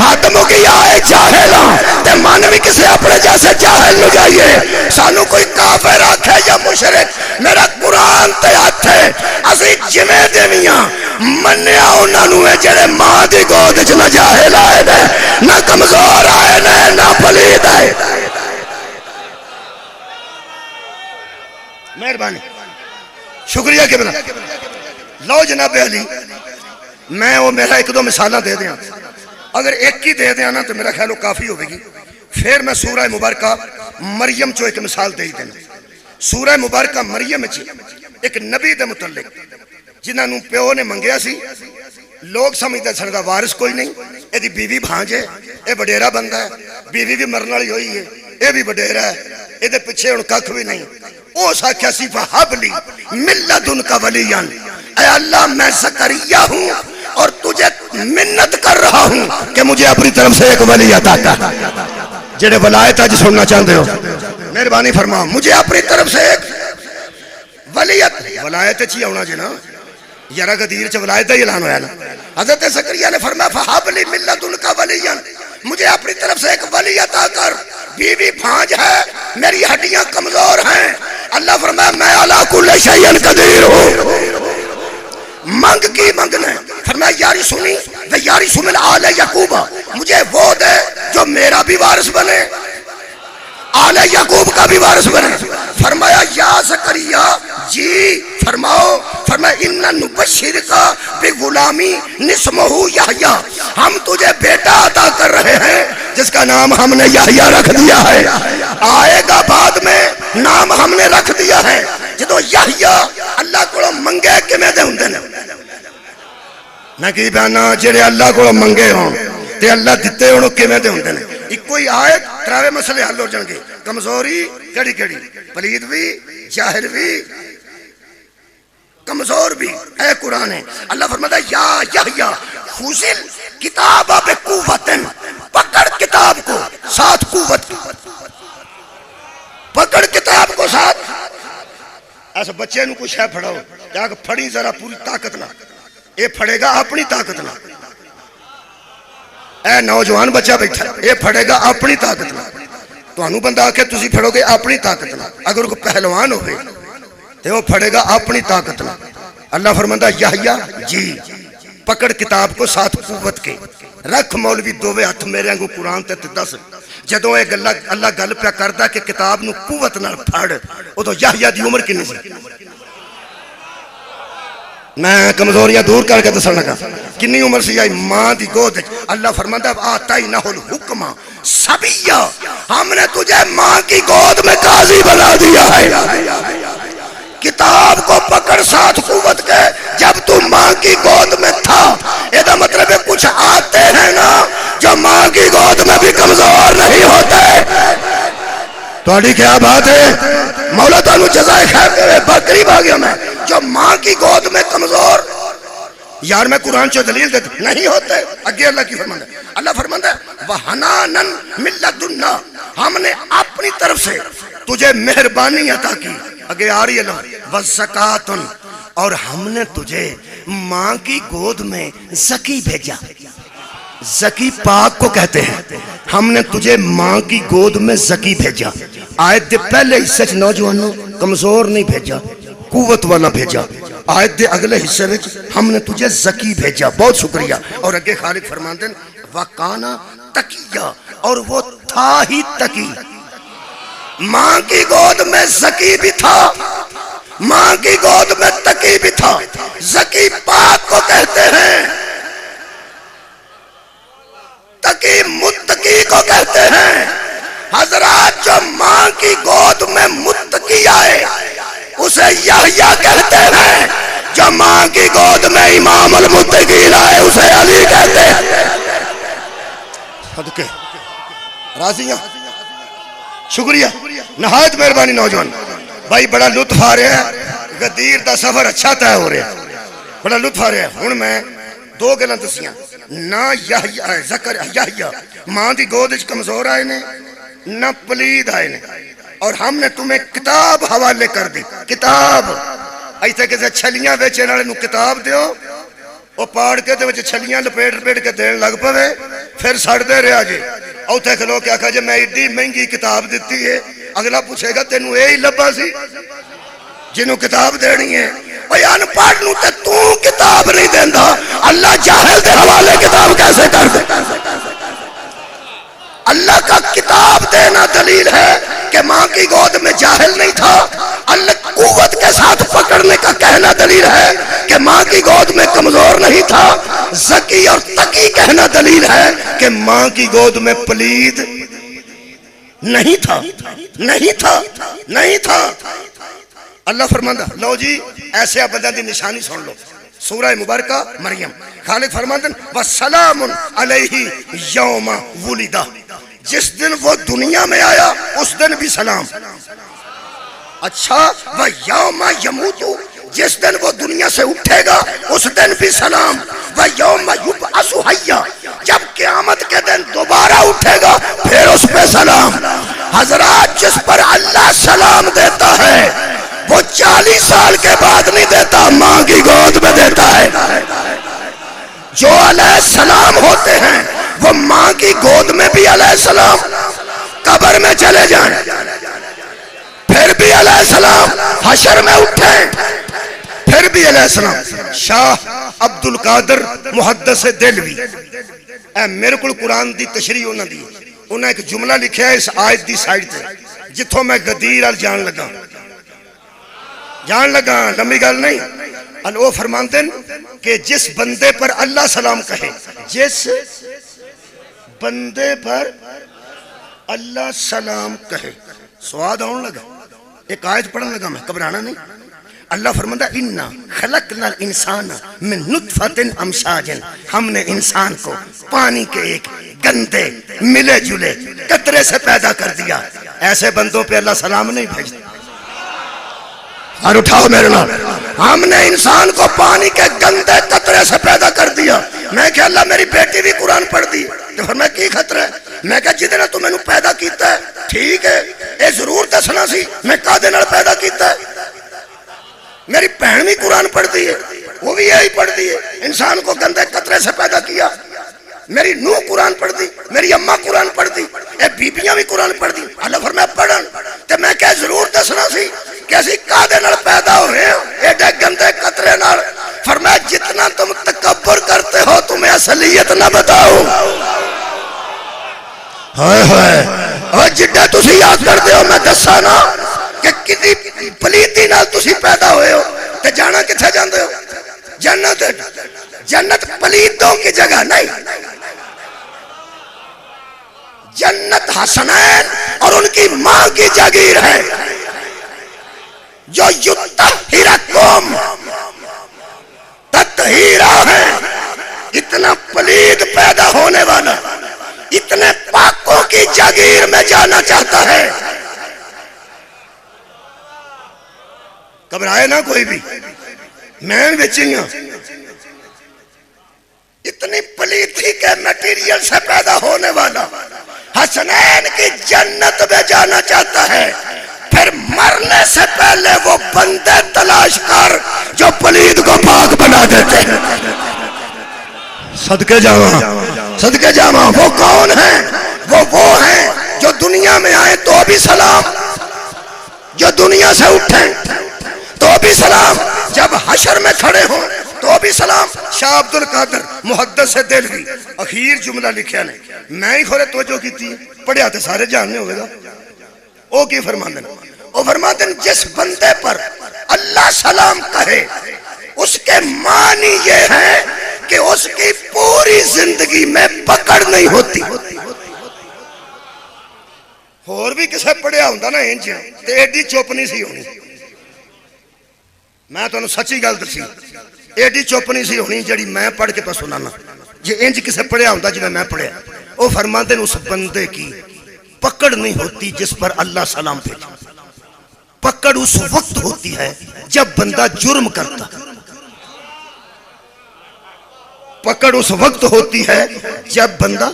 حد مکی آئے جاہل تے من بھی کسے اپنے جیسے جاہل نو جائیے۔ سانو کوئی کافر آکھے یا مشرک، میرا قرآن تے ہاتھ ہے، اسی جمیں دیویاں منیا انہاں نو ہے جڑے ماں دی گود وچ نہ جاہل آئے نے، نہ کمزور آئے نے، نہ پلید آئے۔ مہربانی، شکریہ کہ بنا لو جناب علی، میں وہ میرا ایک دو مثالہ دے دیا، اگر ایک ہی دے دیا نا تو میرا خیال وہ کافی ہوگی۔ پھر میں سورہ مبارکہ مریم چو ایک مثال دے دینا۔ سورہ مبارکہ مریم چی ایک نبی دے متعلق جنہاں نو پیو نے منگیا سی، لوگ سمجھتے سن دا وارث کوئی نہیں، اے دی بیوی بھانجے، اے بڑیرہ بندہ ہے، بیوی بھی مرن والی ہوئی ہے، اے بھی بڑیرہ ہے، اے دے پیچھے ان ککھ بھی نہیں۔ او ساکھیا سی فَحَبْلِ مِن لَدُنْکَ وَلِیًّا، اے اللہ میں زکریا ہوں اور تجھے منت کر رہا ہوں کہ مجھے اپنی طرف سے ایک ولی عطا کر۔ جڑے ولایت آج سننا چاہتے ہو مہربانی فرما، مجھے اپنی طرف سے ایک ولایت چی ہونا جنا، یارہ غدیر چ ولایت ہی اعلان ہویا نا۔ حضرت زکریا نے فرمایا فَحَبْلِ مِن لَدُنْکَ وَلِیًّا، مجھے اپنی طرف سے ایک ولی عطا کر، بیوی بھانج ہے، میری ہڈیاں کمزور ہیں۔ اللہ فرمایا میں علی کل شیء قدیر ہوں۔ منگ کی منگنے فرمایا یاری سنی و یاری سمل آل یعقوب، مجھے وہ دے جو میرا بھی وارث بنے، آل یعقوب کا بھی وارث بنے۔ فرمایا یا زکریا جی فرماؤ، فرمایا اِنَّا نُبَشِّرُکَ بِغُلَامٍ اسْمُهُ یحییٰ، ہم تجھے بیٹا عطا کر رہے ہیں جس کا نام ہم نے یحییٰ رکھ دیا ہے، آئے گا بعد میں، نام ہم نے رکھ دیا ہے۔ جدو یحییٰ اللہ کو منگے کمیں دے ہوندے نے، نہ کی بیانا جڑے اللہ کو منگے ہوں تے اللہ دیتے ہوں کمیں دے ہوندے نے۔ ایک کوئی آیت تراوے مسئلے حل ہو جان گے، کمزوری کڑی کڑی، پلید بھی، جاہل بھی، کمزور بھی، اے قرآن ہے۔ اللہ فرماتا ہے یا یحییٰ خُذِل کتاب بقوت، پکڑ کتاب کو ساتھ قوت، پکڑ کتاب کو ساتھ۔ ایسا بچے نو کچھ ہے پھڑاؤ، جا کہ پھڑی ذرا پوری طاقت نہ، اے پھڑے گا اپنی طاقت نہ۔ اے نوجوان بچہ بیٹھا، اے پھڑے گا اپنی طاقت نہ۔ تو انو بندہ آکے تسی پھڑو گے اپنی طاقت نہ، اگر کوئی پہلوان ہوئے تو وہ پھڑے گا اپنی طاقت نہ۔ اللہ فرماتا یحییٰ جی پکڑ کتاب کو ساتھ قوت کے، رکھ مولوی دووے ہاتھ میرے انگو قرآن تے دس۔ جدوں اے اللہ گل پیا کردا کہ کتاب نو قوت نہ پھڑ، او تو یحییٰ دی عمر کنی سی؟ میں کمزوریاں دور کر کے دسن لگا، کنی عمر سی آئی ماں دی گود۔ اللہ فرماتا آتینہ الحکم صبیہ، ہم نے تجھے ماں کی گود میں قاضی بنا دیا ہے۔ کتاب کو پکڑ ساتھ قوت کے، جب تو ماں کی گود میں تھا۔ یہ مطلب ہے کچھ آتے ہیں نا جو ماں کی گود میں بھی کمزور نہیں ہوتے۔ توڑی کیا بات ہے؟ مولا تو انہوں جزائے خیر کرے، قریب آ گیا میں، جو ماں کی گود میں کمزور، یار میں قرآن چو دلیل دیتا نہیں ہوتے۔ اگے اللہ کی فرماندہ، اللہ فرماندہ وَحَنَانًا مِن لَدُنَّا، ہم نے اپنی طرف سے تجھے مہربانی عطا کی۔ اگے آ رہی ہے اللہ وَزَکَاتٌ، اور ہم نے تجھے ماں کی گود میں زکی بھیجا۔ زکی پاک کو کہتے ہیں. ہم نے تجھے ماں کی گود میں زکی بھیجا. آیت دے پہلے حصے چ نوجوانوں کمزور نہیں بھیجا, قوت والا بھیجا. آیت دے اگلے حصے میں ہم نے تجھے زکی بھیجا. بہت شکریہ. اور اگے خالق فرماتے ہیں وَقَانَ تَقِيًّا, اور وہ تھا ہی تقی. ماں کی گود میں زکی بھی تھا, ماں کی گود میں تقی بھی تھا. زکی پاک کو کہتے ہیں, تقی متقی کو کہتے ہیں. حضرات جو ماں کی گود میں متقی آئے اسے یحییٰ کہتے ہیں, جو ماں کی گود میں امام المتقین آئے اسے علی کہتے ہیں. صدقے راضی ہیں, شکریہ, نہایت مہربانی. نوجوان بھائی بڑا لطف آ رہا ہے, غدیر دا سفر اچھا طے ہو رہا ہے, بڑا لطف آ رہا ہے. ہن میں دو گلاں دسیاں نہ یحییٰ ذکر یحییٰ ماں دی گود وچ کمزور آئے نے نہ پلید آئے نے, اور ہم نے تمہیں کتاب حوالے کر دی. کتاب ایسے کسے چھلیاں بیچن والے نو کتاب دیو, وہ پاڑ کے دے وچ چھلیاں لپیٹ لپیٹ کے دین لگ پوے, پھر سڑ دے رہا جی. اوتھے کھلو کے آکھا جی میں ایڈی مہنگی کتاب دیتی ہے, اگلا پوچھے گا تینوں اے ہی لبا سی جنوں کتاب دینی ہے. اوے ان پڑھ نو تے تو کتاب نہیں دیندا, اللہ جاہل دے حوالے کتاب کیسے کر دے؟ اللہ کا کتاب دینا دلیل ہے کہ ماں کی گود میں جاہل نہیں تھا. اللہ قوت کے ساتھ پکڑنے کا کہنا دلیل ہے کہ ماں کی گود میں کمزور نہیں تھا. زکی اور تقی کہنا دلیل ہے کہ ماں کی گود میں پلید نہیں تھا, نہیں تھا, نہیں تھا. اللہ فرماندہ لو جی ایسے بندہ دی نشانی سن لو. سورہ مبارکہ مریم, خالق فرماندن وَسَلَامٌ عَلَيْهِ يَوْمَ وُلِدَ, جس دن وہ دنیا میں آیا اس دن بھی سلام. اچھا وَيَوْمَ يَمُوتُ, جس دن وہ دنیا سے اٹھے گا اس دن بھی سلام. وَيَوْمَ يُبْعَثُ حَيًّا, جب قیامت کے دن دوبارہ اٹھے گا پھر اس پہ سلام. حضرات جس پر اللہ سلام دیتا ہے وہ 40 سال کے بعد نہیں دیتا, ماں کی گود میں دیتا ہے. جو علیہ السلام ہوتے ہیں وہ ماں کی گود میں بھی علیہ السلام, قبر میں چلے جائیں پھر بھی علیہ السلام, حشر میں اٹھیں پھر بھی علیہ السلام. شاہ عبد القادر محدث دہلوی میرے کو قرآن دی تشریح انہوں دی, انہیں ایک جملہ لکھیا ہے اس آیت دی سائیڈ تے جتھوں میں غدیر ال جان لگا لمبی گل نہیں. وہ فرماتے ہیں کہ جس بندے پر اللہ سلام کہے, جس بندے پر اللہ سلام کہے. سواد آن لگا, ایک آیت پڑھنے لگا میں, گھبرانا نہیں. اللہ فرماتا اِنَّا خَلَقْنَا الْإِنسَانَ مِن نُطْفَةٍ أَمْشَاجٍ, ہم نے انسان کو پانی کے ایک گندے ملے جلے قطرے سے پیدا کر دیا. ایسے بندوں پہ اللہ سلام نہیں بھیجتا. اور اٹھاؤ میرے نام, ہم نے انسان کو پانی کے گندے قطرے سے پیدا کر دیا. میں کہ اللہ میری بیٹی بھی قرآن پڑھ دی, تو پھر میں کی خطرہ ہے؟ میں کہ جدنا تو میں نے پیدا کیتا ہے ٹھیک ہے, اے ضرور دسنا سی میں کادے نال پیدا کیتا ہے. میری بہن بھی قرآن پڑھ دی ہے, وہ بھی یہی پڑھ دی ہے, انسان کو گندے قطرے سے پیدا کیا. میری نوح قرآن پڑھ دی, میری اماں قرآن پڑھ دی, اے بیبیاں بھی قرآن پڑھ دی. اللہ فرمایا پڑھن, تے میں کہ ضرور دسنا سی کہ اسی کادے نال پیدا ہوئے ہیں ایڈے گندے قطرے نال. فرمایا جتنا تم تکبر کرتے ہو تمہیں اصلیت نہ بتاؤ. ہائے ہائے, اور جڈا تسی یاد کرتے ہو میں دسا نا کہ کسی پلیتی نال تسی پیدا ہوئے ہو تے جانا کتھے جاندے ہو؟ جنت. جنت پلیتوں کی جگہ نہیں, جنت حسنین اور ان کی ماں کی جاگیر ہے. جو یطہرکم تطہیرا ہے, اتنا پلید پیدا ہونے والا اتنے پاکوں کی جاگیر میں جانا چاہتا ہے. گھبرائے نہ کوئی بھی, میں بیچیاں اتنی پلیتی کے میٹیریل سے پیدا ہونے والا حسنین کی جنت میں جانا چاہتا ہے. پھر مرنے سے پہلے وہ بندے تلاش کر جو پلید کو پاک بنا دیتے ہیں. صدقے جاواں صدقے جاواں وہ کون ہیں؟ وہ ہیں جو دنیا میں آئے تو بھی سلام، جو دنیا سے اٹھیں تو بھی سلام، جب حشر میں کھڑے ہوں تو بھی سلام۔ شاہ عبد القادر محدث دہلوی اخیر جملہ لکھیا نے، میں ہی کھولے توجہ کی تھی، پڑھیا تے سارے جاننے ہوئے گا۔ او کی فرماندن؟ او فرماندن جس بندے پر اللہ سلام کہے اس کے معنی یہ ہے کہ اس کی پوری زندگی میں پکڑ نہیں ہوتی۔ اور بھی کسے پڑھیا ہوندہ نا انج تے ایڈی چوپ نہیں سی ہونی، میں تو انہوں سچی گل دسی، ایڈی چوپ نہیں سی ہونی جڑی میں پڑھ کے پا سنانا، جی انج کسے پڑھیا ہوندہ جی میں پڑھیا۔ او فرماتے ہیں اس بندے کی پکڑ نہیں ہوتی جس پر اللہ سلام بھیجا۔ پکڑ اس وقت ہوتی ہے جب بندہ جرم کرتا، پکڑ اس وقت ہوتی ہے جب بندہ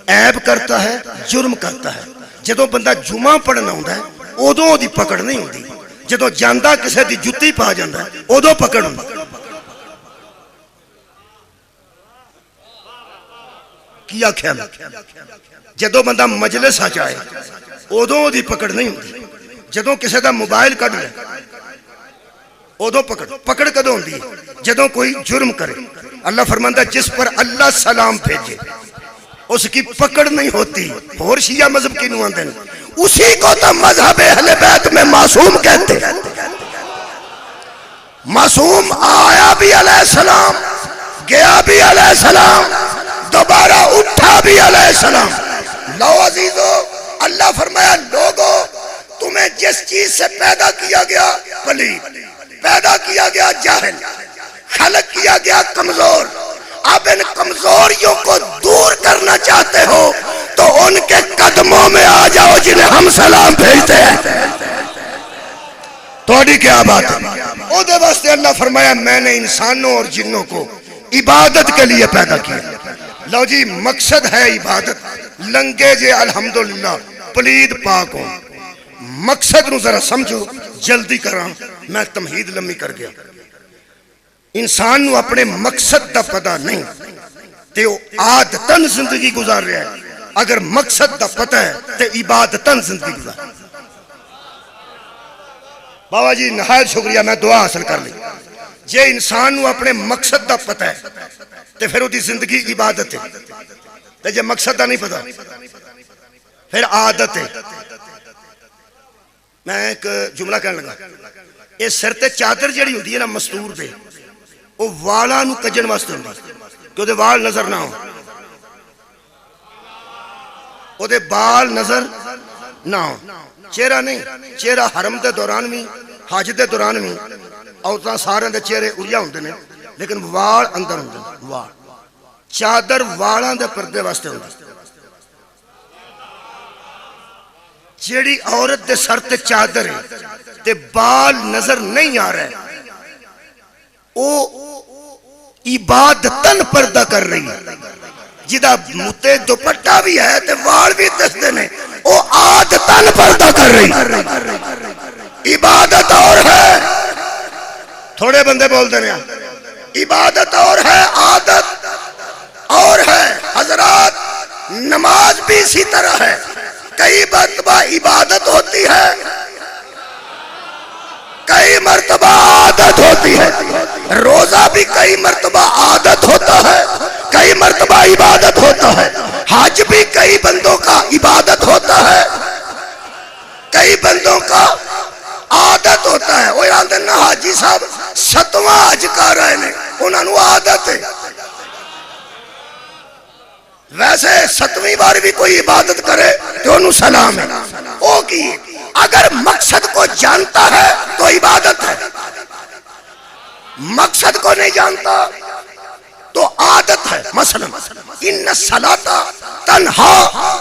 عیب کرتا ہے، جرم کرتا ہے۔ جدو بندہ جمعہ پڑھنا ہوتا ہے ادو دی پکڑ نہیں ہوتی، جدو جاندہ کسے دی جتی پا جاندہ ہے ادو پکڑ ہوتی۔ کیا خیال؟ جدو بندہ مجلس آ جائے ادو دی پکڑ نہیں ہوتی، جدو کسے دا موبائل کٹ لے ادو پکڑ کدو ہوتی ہے جدو کوئی جرم کرے۔ اللہ فرماندہ جس پر اللہ سلام بھیجے اس کی پکڑ نہیں ہوتی۔ اور شیعہ مذہب کی نواندن اسی کو تو مذہب اہل بیت میں معصوم کہتے ہیں۔ معصوم آیا بھی علیہ السلام، گیا بھی علیہ السلام، دوبارہ اٹھا بھی علیہ السلام۔ لو عزیزو، اللہ فرمایا لوگو تمہیں جس چیز سے پیدا کیا گیا پلید، پیدا کیا گیا جاہل، خلق کیا گیا کمزور، اب ان کمزوریوں کو دور کرنا چاہتے ہو تو ان کے قدموں میں آ جاؤ جنہیں ہم سلام بھیجتے ہیں۔ توڑی کیا بات ہے؟ او دے واسطے اللہ فرمایا میں نے انسانوں اور جنوں کو عبادت کے لیے پیدا کیا۔ لو جی مقصد ہے عبادت، لنگے جے الحمدللہ پلید پاک ہوں۔ مقصد نو ذرا سمجھو، جلدی کراں میں تمہید لمبی کر گیا۔ انسان نو اپنے مقصد دا پتہ نہیں تے وہ عادتاً زندگی گزار رہا ہے، اگر مقصد دا پتہ ہے تے عبادتاً زندگی گزار۔ بابا جی نہایت شکریہ، میں دعا حاصل کر لی۔ جے انسان نو اپنے مقصد دا پتہ ہے تے پھر وہ دی زندگی عبادت ہے، تے جے مقصد دا نہیں پتہ پھر عادت ہے۔ میں ایک جملہ کہنے لگا، یہ سر تے چادر جڑی ہوتی ہے نا مستور دے، وہ والا نو کجن واسطے ہوتی کہ وہ دے وال نظر نہ ہو، وہ دے بال نظر نہ ہو۔ چہرہ نہیں، چہرہ حرم دے دوران بھی، حج دے دوران بھی عورتاں سارے دے چہرے اڑیا ہوندے نے، لیکن وال اندر ہوندے نے۔ وال چادر والاں دے پردے واسطے ہوندی، جیڑی عورت دے سر تے چادر ہے تے بال نظر نہیں آ رہے او عبادتاً پردہ کر رہی ہے۔ جدہ متے دوپٹہ بھی ہے تے وال بھی دستے نے، او عادتاً پردہ کر رہی ہے۔ عبادت اور ہے، تھوڑے بندے بول دینے ہیں عبادت اور ہے، عادت اور ہے۔ حضرات نماز بھی اسی طرح ہے، کئی مرتبہ عبادت ہوتی ہے، کئی مرتبہ عادت ہوتی ہے۔ روزہ بھی کئی مرتبہ عادت ہوتا ہے، کئی مرتبہ عبادت ہوتا ہے۔ حج بھی کئی بندوں کا عبادت ہوتا ہے، کئی بندوں کا عادت ہوتا ہے۔ وہ یادن نا حاجی صاحب 7واں حج کر رہے ہیں، انہوں نے عادت ہے۔ ویسے 7ویں بار بھی کوئی عبادت کرے تو انہوں سلام ہے، او کی اگر مقصد کو جانتا ہے تو عبادت ہے، مقصد کو نہیں جانتا تو عادت ہے۔ مثلا ان الصلاۃ تنہا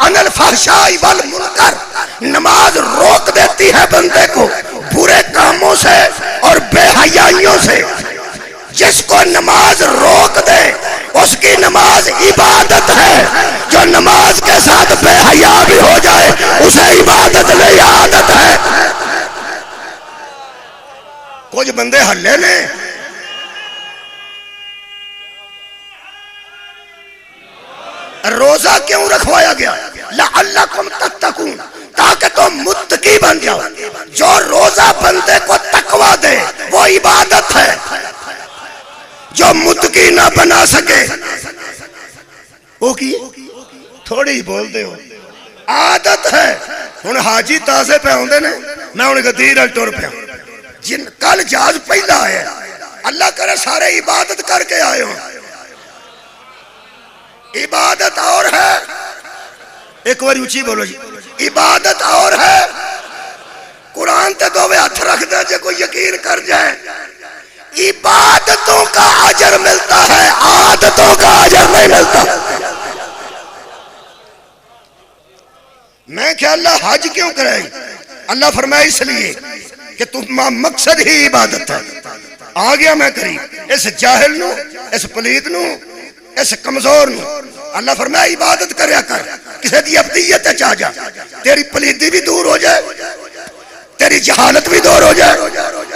عن الفحشاء والمنکر، نماز روک دیتی ہے بندے کو برے کاموں سے اور بے حیائیوں سے۔ جس کو نماز روک دے اس کی نماز عبادت ہے، جو نماز کے ساتھ بے حیا بھی ہو جائے اسے عبادت نہیں عادت ہے۔ کچھ بندے ہلے نے روزہ کیوں رکھوایا گیا؟ لعلکم تتقون، تاکہ تم متقی بن جاؤ۔ جو روزہ بندے کو تقوی دے وہ عبادت ہے، جو متقی نہ بنا سکے وہ کی تھوڑی ہی بول دے ہو، عادت ہے۔ ہن حاجی تازے پہ ہوندے نے، میں انہیں گدیر ٹر پیا جن کل جہاز پہلا ہے، اللہ کرے سارے عبادت کر کے آئے ہوں۔ عبادت اور ہے، ایک بار اونچی بولو جی، عبادت اور ہے۔ قرآن تے دوویں ہاتھ رکھ دے جے کوئی یقین کر جائے، عبادتوں کا اجر ملتا ہے، عادتوں کا اجر نہیں ملتا۔ میں کہ اللہ حج کیوں کرے؟ اللہ فرمایا اس لیے کہ تمہارا مقصد ہی عبادت ہے۔ آ گیا میں قریب اس جاہل نو، اس پلید نو، اس کمزور نو اللہ فرمایا عبادت کریا کر، کسی دی ابدیت چاہ جا، تیری پلیدی بھی دور ہو جائے، تیری جہالت بھی دور ہو جائے،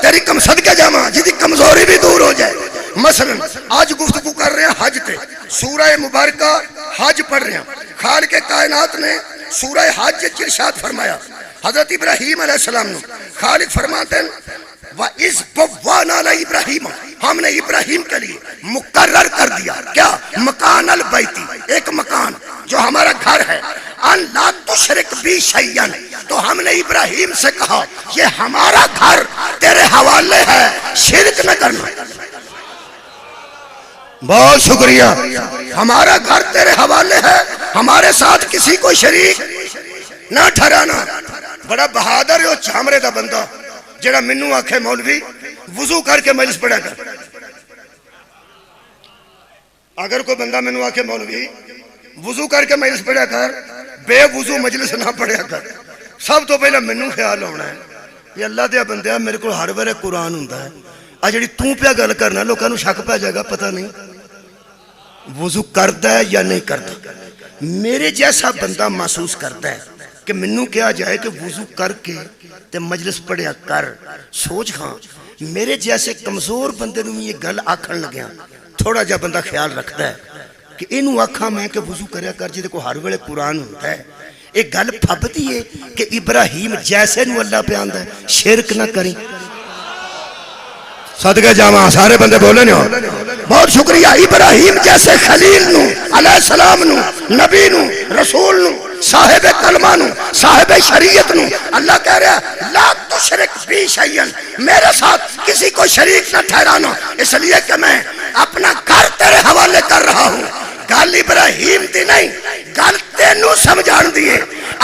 تیری کمسد کے جامع جدی کمزوری بھی دور ہو جائے۔ مثلا آج گفتگو کر رہے ہیں حج تے، سورہ مبارکہ حج پڑھ رہے ہیں۔ خالق کائنات نے سورہ حج ارشاد فرمایا، حضرت ابراہیم علیہ السلام نے خالق فرماتے ہیں وَإِذْ بَوَّأْنَا لِإِبْرَاهِيمَ، ہم نے ابراہیم کے لیے مقرر کر دیا کیا؟ مکان البیتی، ایک مکان جو ہمارا گھر ہے، ان لا تشرک بی شیئا، تو ہم نے ابراہیم سے کہا یہ ہمارا گھر تیرے حوالے ہے، شرک نہ کرنا۔ بہت شکریہ، ہمارا گھر تیرے حوالے ہے، ہمارے ساتھ کسی کو شریک نہ ٹھہرانا۔ بڑا بہادر ہے وہ چامرے دا بندہ جڑا منو آکھے مولوی وضو کر کے مجلس پڑھا کر۔ اگر کوئی بندہ منو آکھے مولوی وضو کر کے مجلس پڑھا کر، بے وضو مجلس نہ پڑھا کر، سب تو پہلے منو خیال ہونا ہے یہ اللہ دیا بندہ میرے کو ہر ویلے قرآن ہوندا ہے، آ جڑی تو پیا گل کرنا لوکاں نوں شک پہ جائے گا، پتہ نہیں وضو کرتا ہے یا نہیں کرتا۔ میرے جیسا بندہ محسوس کرتا ہے کہ منو کیا جائے کہ وضو کر کے تے مجلس پڑھیا کر، سوچ کھاں میرے جیسے کمزور بندے نوں یہ گل آکھن لگیا، تھوڑا جا بندہ خیال رکھتا ہے کہ اینوں آکھاں میں کہ وضو کریا کر جے کو ہر ویلے قرآن ہوتا ہے۔ ایک گل پھبتی ہے کہ ابراہیم جیسے نو اللہ پہ آندا ہے شرک نہ کریں۔ صدقے جاواں سارے بندے بولے نہیں ہو، بہت شکریہ۔ ابراہیم جیسے خلیل نو علیہ السلام نو، نبی نو، رسول نو، صاحب کلمہ نو، صاحب شریعت نو اللہ کہہ رہا ہے لا تشرک بی شیئا، میرے ساتھ کسی کو شریک نہ ٹھہرانا، اس لیے کہ میں اپنا گھر تیرے حوالے کر رہا ہوں۔ گل ابراہیم دی نہیں، گل تینوں سمجھان دیئے۔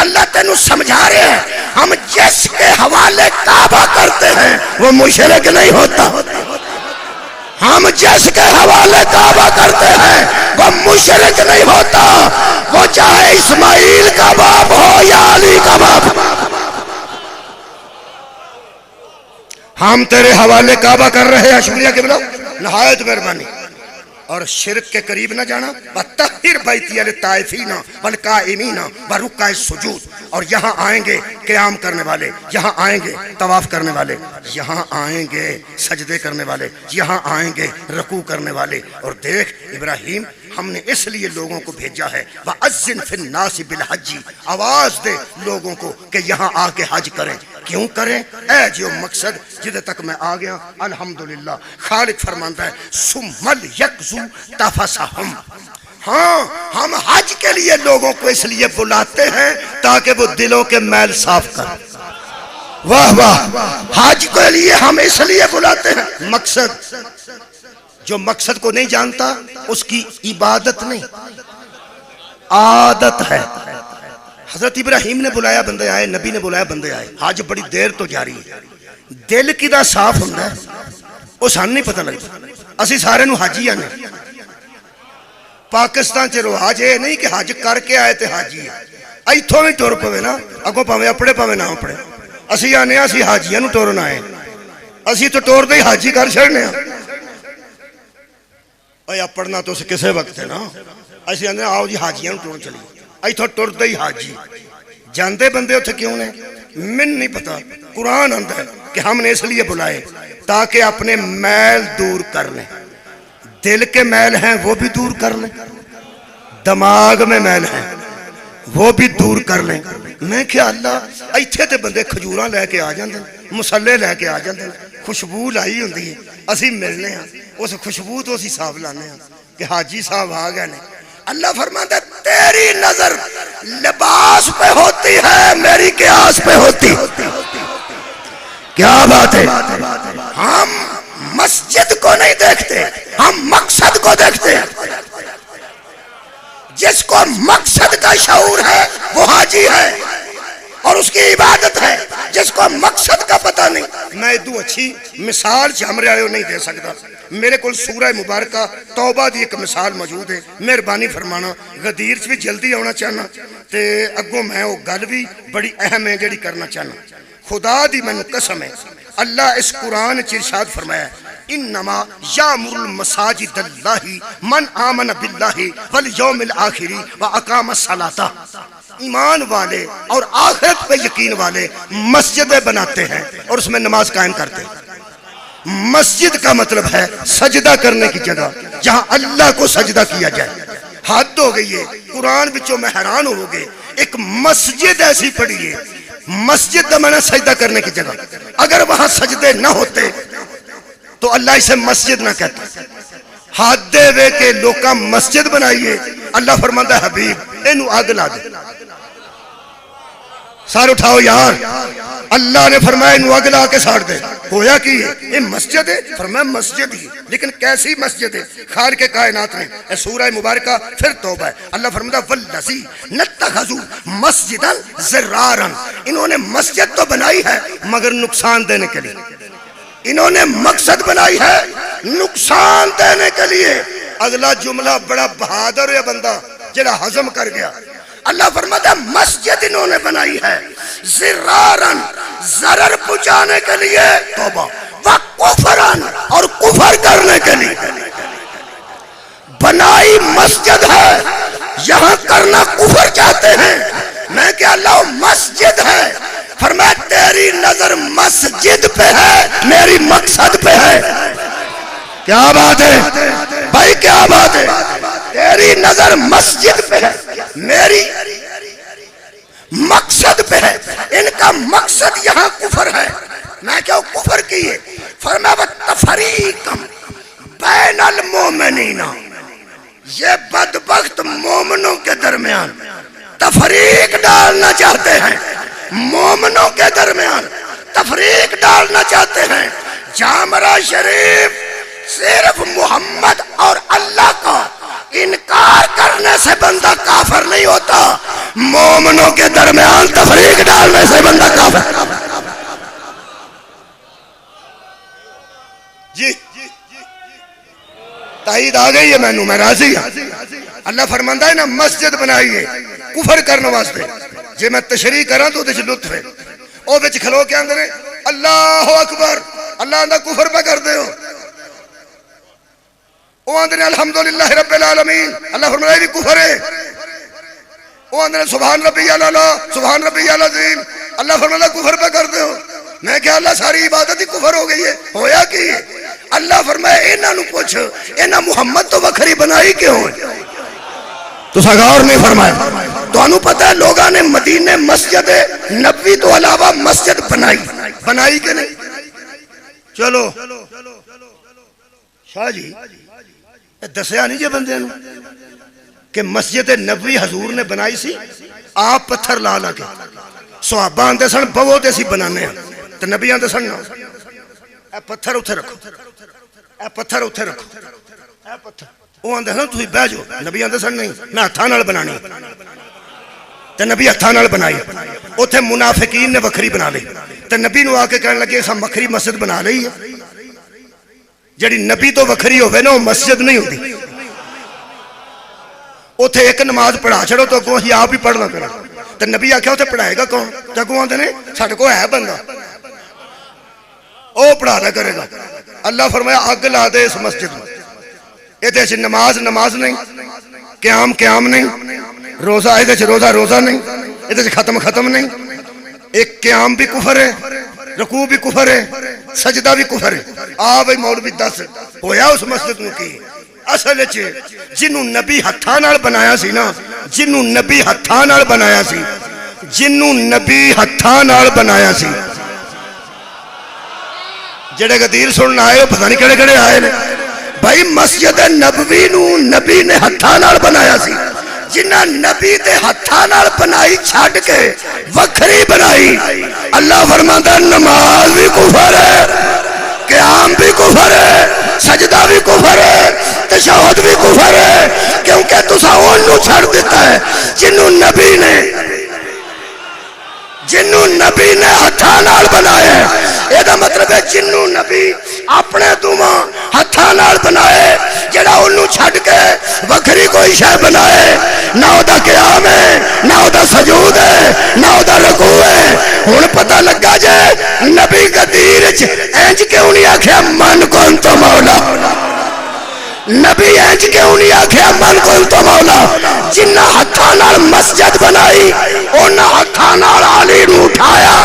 اللہ تینوں سمجھا رہے ہیں ہم جس کے حوالے کعبہ کرتے ہیں وہ مشرک نہیں ہوتا، ہم جس کے حوالے کعبہ کرتے ہیں وہ مشرک نہیں ہوتا، وہ چاہے اسماعیل کا باپ ہو یا علی کا باپ۔ ہم تیرے حوالے کعبہ کر رہے ہیں، شکریہ قبلہ، نہایت مہربانی۔ اور شرک کے قریب نہ جانا، وَطَهِّرْ بَيْتِيَ لِلطَّائِفِينَ وَالْقَائِمِينَ وَرُكَّعِ السُّجُودِ، اور یہاں آئیں گے قیام کرنے والے، یہاں آئیں گے طواف کرنے والے، یہاں آئیں گے سجدے کرنے والے، یہاں آئیں گے رکوع کرنے والے۔ اور دیکھ ابراہیم ہم نے اس لیے لوگوں کو بھیجا ہے وَأَذِّنْ فِي النَّاسِ بِالْحَجِّ، آواز دے لوگوں کو کہ یہاں آ کے حج کریں۔ کیوں کریں؟ اے جو مقصد جدے تک میں آ گیا الحمدللہ۔ خالق فرمانتا ہے ثُمَّ لْيَقْضُوا تَفَثَهُمْ، ہاں ہم حج کے لیے لوگوں کو اس لیے بلاتے ہیں تاکہ وہ دلوں کے میل صاف کریں۔ واہ واہ، حج کے لیے ہم اس لیے بلاتے ہیں، مقصد جو مقصد کو نہیں جانتا اس کی عبادت نہیں عادت ہے۔ حضرت ابراہیم نے بلایا بندے آئے، نبی نے بلایا بندے آئے، حج بڑی دیر تو جاری ہے۔ دل کی دا صاف ہوں ہے وہ سان نہیں پتہ لگتا، اسی سارے نو حاجی آنے۔ پاکستان چے رواج ہے نہیں کہ حج کر کے آئے تے حاجی ہے، ایتھوں بھی ٹور پوے نا، اگوں پاویں اپڑے پاویں نہ اپڑے، اسی آنے اسی حاجیاں نو ٹورن آئے، اسی تو ٹور دے ہی حاجی کر چھڑنے ہیں۔ اے اپڑنا تو کسے وقت ہے نا، اسی آنے آؤ جی حاجیاں نو ٹورن چلی، ایتھوں ٹور دے ہی حاجی جاندے بندے اتھے کیوں نے من نہیں پتا۔ قرآن آندہ ہے کہ ہم نے اس لیے بلائے تاکہ اپنے میل دور کر لیں، دل کے میل ہیں وہ بھی دور کر لیں، دماغ میں میل ہے وہ بھی دور کر لیں. میں کیا اللہ ایتھے تے بندے کھجوراں لے کے آ جاندے مسلے لے کے آ جاندے خوشبو لائی ہوندی ہے اسی ملنے ہاں اس خوشبو تو اسی صاحب لانے ہاں کہ حاجی صاحب آ گئے نے. اللہ فرماتا ہے تیری نظر لباس پہ ہوتی ہے میری قیاس پہ ہوتی. کیا بات ہے. ہم مسجد کو نہیں دیکھتے ہم مقصد کو دیکھتے ہیں. جس کو مقصد کا شعور ہے وہ حاجی ہے اور اس کی عبادت ہے. جس کو مقصد کا پتہ نہیں. میں ادو اچھی مثال چمرے والے نہیں دے سکتا. میرے کو سورہ مبارکہ توبہ دی ایک مثال موجود ہے. مہربانی فرمانا غدیر چ بھی جلدی آنا چاہنا تے اگوں میں وہ گل بھی بڑی اہم ہے جڑی کرنا چاہنا. خدا دی مینوں قسم ہے اللہ اس قرآن چ ارشاد فرمایا انما یامر المساجد اللہ من آمن باللہ والیوم الآخر واقام الصلاۃ. ایمان والے اور آخرت پہ یقین والے مسجدیں بناتے ہیں اور اس میں نماز قائم کرتے ہیں. مسجد کا مطلب ہے سجدہ کرنے کی جگہ جہاں اللہ کو سجدہ کیا جائے. حد ہو گئی ہے. قرآن بچوں میں حیران ہو گئے. ایک مسجد ایسی پڑی ہے مسجد کا معنی سجدہ کرنے کی جگہ. اگر وہاں سجدے نہ ہوتے تو اللہ اسے مسجد نہ کہتا. ہاتھ دے وے کے لوکاں مسجد بنائیے. اللہ فرماتا ہے حبیب اینو آگ لا دے. سار اٹھاؤ یار. اللہ نے فرمایا انو آگ لا کے ساڑ دے. ہویا کی ہے یہ مسجد ہے. فرمایا مسجد ہی لیکن کیسی مسجد ہے. خالق کائنات نے سورہ مبارکہ پھر توبہ ہے. اللہ فرماتا والذی نتخذوا مسجدا ضرارا. انہوں نے مسجد تو بنائی ہے مگر نقصان دینے کے لیے. انہوں نے مقصد بنائی ہے نقصان دینے کے لیے. اگلا جملہ بڑا بہادر ہے بندہ جڑا ہضم کر گیا. اللہ فرماتا ہے مسجد انہوں نے بنائی ہے ضرارن ضرر پہنچانے کے لیے توبہ وکفرن اور کفر کرنے کے لیے. بنائی مسجد ہے یہاں کرنا کفر چاہتے ہیں. میں کہ اللہ مسجد ہے. فرمایا تیری نظر مسجد پہ ہے میری مقصد پہ ہے. کیا بات ہے بھائی کیا بات ہے. تیری نظر مسجد پہ ہے میری مقصد پہ ہے. ان کا مقصد یہاں کفر ہے. میں کیا کفر کیے. فرمایا تفریقا بین المومنین. یہ بدبخت مومنوں کے درمیان تفریق ڈالنا چاہتے ہیں. مومنوں کے درمیان تفریق ڈالنا چاہتے ہیں. جامرہ شریف صرف محمد اور اللہ کا انکار کرنے سے بندہ کافر نہیں ہوتا. مومنوں کے درمیان تفریق ڈالنے سے بندہ کافر. جی تائید آ گئی ہے مینوں میں راضی ہوں. اللہ فرماندا ہے نا مسجد بنائی ہے کفر کرنے واسطے. جے میں تشریح کراں تو اس لطف ہے. او وچ کھلو کے اندر اللہ اکبر اللہ دا کفر پہ کر دے ہو. او اندر الحمدللہ رب العالمین اللہ فرمایا یہ کفر ہے. او اندر سبحان ربی الاعلی سبحان ربی العظیم اللہ فرمایا کفر پہ کر دے ہو. میں کہ اللہ ساری عبادت ہی کفر ہو گئی ہے. ہویا کی اللہ فرمایا انہاں نو پوچھ انہاں محمد تو وکھری بنائی کیوں ہے. تو سگار نہیں فرمایا. تو انہوں پتہ ہے لوگاں نے مدینے مسجد نبوی تو علاوہ مسجد بنائی کہ نہیں. چلو شاہ جی دسیا نہیں جے بندے نو کہ مسجد نبوی حضور نے بنائی سی آپ پتھر لا لا کے. صحابہ آندے سن بہو تے سی بنانے ہیں تو نبی آندے سن اے پتھر اتھے رکھو اے پتھر اتھے رکھو اے پتھر. وہ آندے سن تھی بہ جو. نبی آندے سن نہیں میں ہتھاں نال بنانی تے نبی ہتھاں نال بنائی. اوتھے منافقین نے وکھری بنا لی تے نبی نو آ کے کہنے لگے اساں وکھری مسجد بنا لئی ہے. جڑی نبی تو وکھری ہوے نا وہ مسجد نہیں ہوندی. اوتھے ایک نماز پڑھا چھڑو تو اگوں ہی آپ ہی پڑھنا کرو. تے نبی آکھیا اوتھے پڑھائے گا کون. تے اگوں آندے نے ساڈے کول ہے بندہ او پڑھا دیا کرے گا. اللہ فرمایا اگ لا دے اس مسجد میں. یہ نماز نہیں قیام نہیں روزہ یہ روزہ نہیں یہ ختم نہیں. ایک قیام بھی کفر ہے رکوع بھی کفر ہے سجدہ بھی کفر ہے. آ بھائی مولوی دس ہویا اس مسجد میں کی اصل جنوں نبی ہتھاں نال بنایا سی نا، جنوں نبی ہتھاں نال بنایا سی، جنوں نبی ہتھاں نال بنایا سی، جڑے غدیر سننا آئے پتہ نہیں کڑے کڑے آئے نے بھائی مسجد نبوی نو نبی نے ہتھاں نال بنایا سی، جنہ نبی دے ہتھاں نال بنائی چھاڑ کے وکھری بنائی۔ اللہ فرماتا ہے نماز بھی کفر ہے، قیام بھی کفر ہے، سجدہ بھی کفر ہے، تشہد بھی کفر ہے، کیونکہ تسا انہوں چھڑ دیتا ہے جنہوں نبی نے ہتھاں نال بنائے۔ یہ دا مطلب ہے جنہوں نبی اپنے دوماں ہتھاں نال بنائے، جڑا انہوں چھڑ کے وکھری کوئی شے بنائے، نہ او دا قیام ہے، نہ او دا سجود ہے، نہ او دا رکوع ہے۔ ہن پتہ لگا جے نبی غدیر انج کیوں نہیں آکھیا من کن تو مولا، نبی انج کیوں نہیں آکھیا من کن تو مولا؟ جنہ ہتھاں نال مسجد بنائی انہاں ہتھاں نال علی نو اٹھایا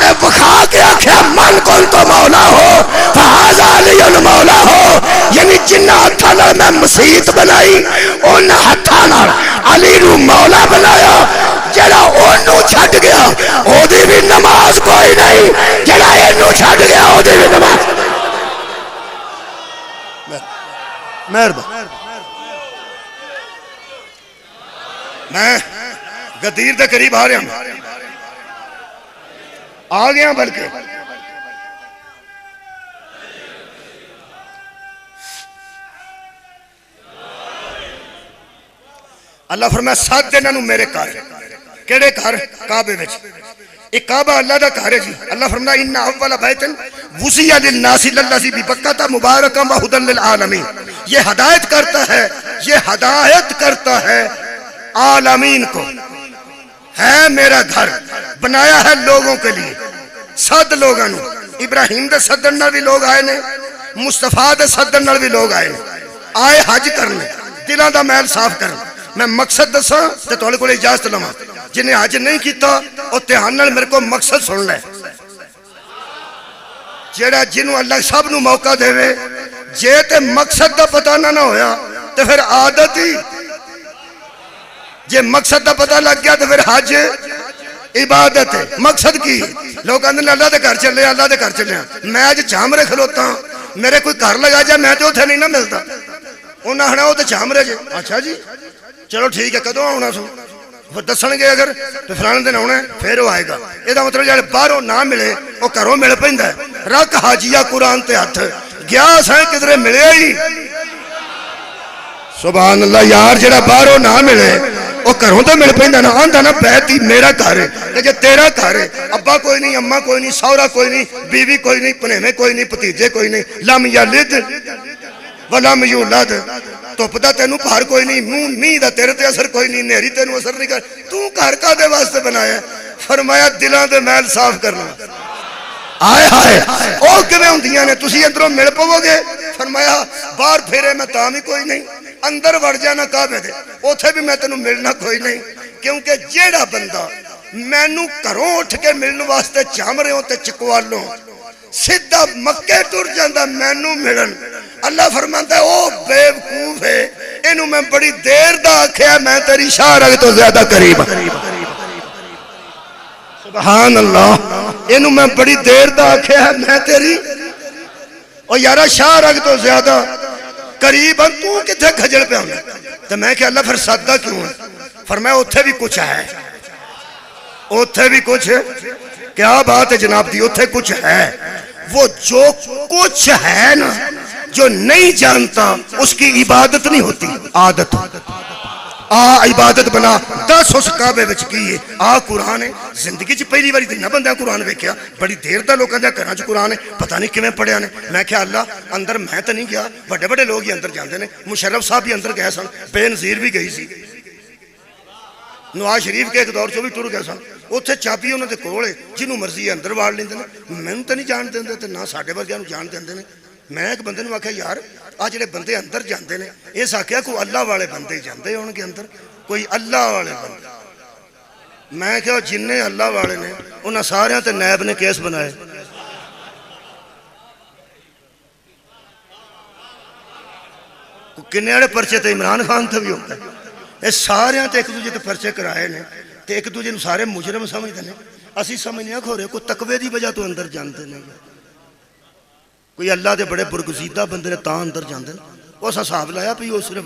تے وکھا کے آکھیا من کن تو مولا ہو فہذا علی المولا ہو، یعنی جنہ ہتھاں نال میں مسجد بنائی انہاں ہتھاں نال علی نو مولا بنایا۔ جڑا اونوں چھڈ گیا او دی بھی نماز کوئی نہیں، جڑا اینوں چھڈ گیا او دی بھی نماز۔ مہربان میں غدیر دے قریب آ رہا ہوں، آ گیا بلکہ اللہ فرمایا 7 دن انہوں میرے گھر، کیڑے گھر؟ کعبے وچ۔ ایک کعبہ اللہ دا گھر ہے جی۔ اللہ فرمایا ان اول بیت وسع للناس للذی ببکۃ مبارکا وہدی للعالمین، یہ ہدایت کرتا ہے، یہ ہدایت کرتا ہے عالمین کو، ہے میرا گھر بنایا ہے لوگوں کے لیے، صد لوگوں نے، ابراہیم دے صدر نال بھی لوگ آئے نے، مصطفیٰ دے صدر نال بھی لوگ آئے نے، آئے حج کرنے، دلوں دا میل صاف کرنے۔ میں مقصد دساں تے تہاڈے کول اجازت لواں، جنہیں حج نہیں کیتا او دھیان نال میرے کو مقصد سن لے۔ جیڑا جنوں اللہ سب نو موقع دے وے، جے تے مقصد دا پتہ نہ ہویا تے پھر عادت ہی، جے مقصد دا پتہ لگ گیا تو پھر حج عبادت ہے۔ مقصد کی؟ لوگ کہتے ہیں اللہ دے گھر چلے، اللہ دے گھر چلے، میں آج چامرے کھلوتا ہوں، میرے کوئی گھر لگا جائے میں تو اتھے نہیں نہ ملتا، انہاں ہنا وہ تو چامرے جے، اچھا جی چلو ٹھیک ہے، کدوں آنا سو پھر دسن گے اگر تو فلانے دن آنا ہے پھر وہ آئے گا۔ یہ مطلب جڑے باہروں نہ ملے وہ گھروں مل پیندا ہے۔ رکھ حاجیہ قرآن تے ہاتھ گیا سائیں کدھرے ملے ہی سبحان اللہ یار، جڑا باہروں نہ ملے وہ گھروں تو مل پیندا نا، آندا نا بیت ہی میرا گھر ہے، کہ جے تیرا گھر ہے، ابا کوئی نہیں، اماں کوئی نہیں، سورا کوئی نہیں، بیوی کوئی نہیں، پنیویں کوئی نہیں، بھتیجے کوئی نہیں، لم یلد ولم یولد، دھوپ دا تینوں پہر کوئی نہیں، مینہ دا تیرے تے اثر کوئی نہیں، نیری تینوں اثر نہیں کر، تو گھر کا دے واسطے بنایا؟ فرمایا دلاں دے میل صاف کرنا۔ آئے ہائے او کیویں ہوندیاں نے؟ تسی اندروں مل پو گے؟ فرمایا باہر پھیرے میں تاں بھی کوئی نہیں، اندر وڑ جانا کعبے دے اوتھے بھی میں تینوں ملنا کوئی نہیں، کیونکہ جیڑا بندہ مینوں گھروں اٹھ کے ملن واسطے چامریوں تے چکوالوں سیدھا مکے ٹر جاندا مینوں ملن، اللہ فرماندا ہے او بے وقوف ہے، اینوں میں بڑی دیر دا آکھیا میں تیری شاہ رگ تو زیادہ قریب ہوں۔ سبحان اللہ، اینوں میں بڑی دیر دا آکھیا ہے میں تیری اور یارا شاہ رگ تو زیادہ قریب ہوں، تو کتھے کھجل پہ ہونا؟ تو میں کہ اللہ پھر سادہ کیوں ہے؟ فرمایا اتھے بھی کچھ ہے، اتھے بھی کچھ ہے۔ کیا بات ہے جناب دی، اتھے کچھ ہے۔ وہ جو کچھ ہے نا جو نہیں جانتا اس کی عبادت نہیں ہوتی، عادت۔ عبادت بنا 10 اس کعبے وچ کیے، قرآن ہے زندگی چ پہلی باری نہ بندہ قرآن ویکھیا، بڑی دیر دا لوکاں دے گھراں چ قرآن ہے، پتہ نہیں کیویں پڑھیا نے۔ میں کہا اللہ اندر میں تے نہیں گیا، بڑے بڑے لوگ ہی اندر جاندے نے، مشرف صاحب بھی اندر گئے سن، بے نظیر بھی گئی سی، نواز شریف کے ایک دور چ بھی ٹر گئے سن، اتنے چابی انہوں نے کول ہے، جنوں مرضی اندر واڑ لیندے نے، مینوں تے نہیں جان دیندے تے نہ ساڈے ورگیاں نوں جان دیندے نے۔ میں ایک بندے نوں آکھیا یار آ جڑے بندے اندر جاندے نے اس آکھیا کوئی اللہ والے بندے جاندے ہون گے اندر، کوئی اللہ والے بندے۔ میں کہا جننے اللہ والے نے انہاں سارے تے نیب نے کیس بنائے۔ کنے والے پرچے تو عمران خان تو بھی ہوتا ہے. یہ سارے ایک دوجے تے پرچے کرائے نے تے ایک دوجے نوں سارے مجرم سمجھتے ہیں. اسی سمجھنے کھورے کوئی تقوی دی وجہ تو اندر جانتے نہیں, کوئی اللہ دے بڑے برگزیدہ بندے نے تاں اندر جانتے ہیں. اس حساب لایا بھی وہ صرف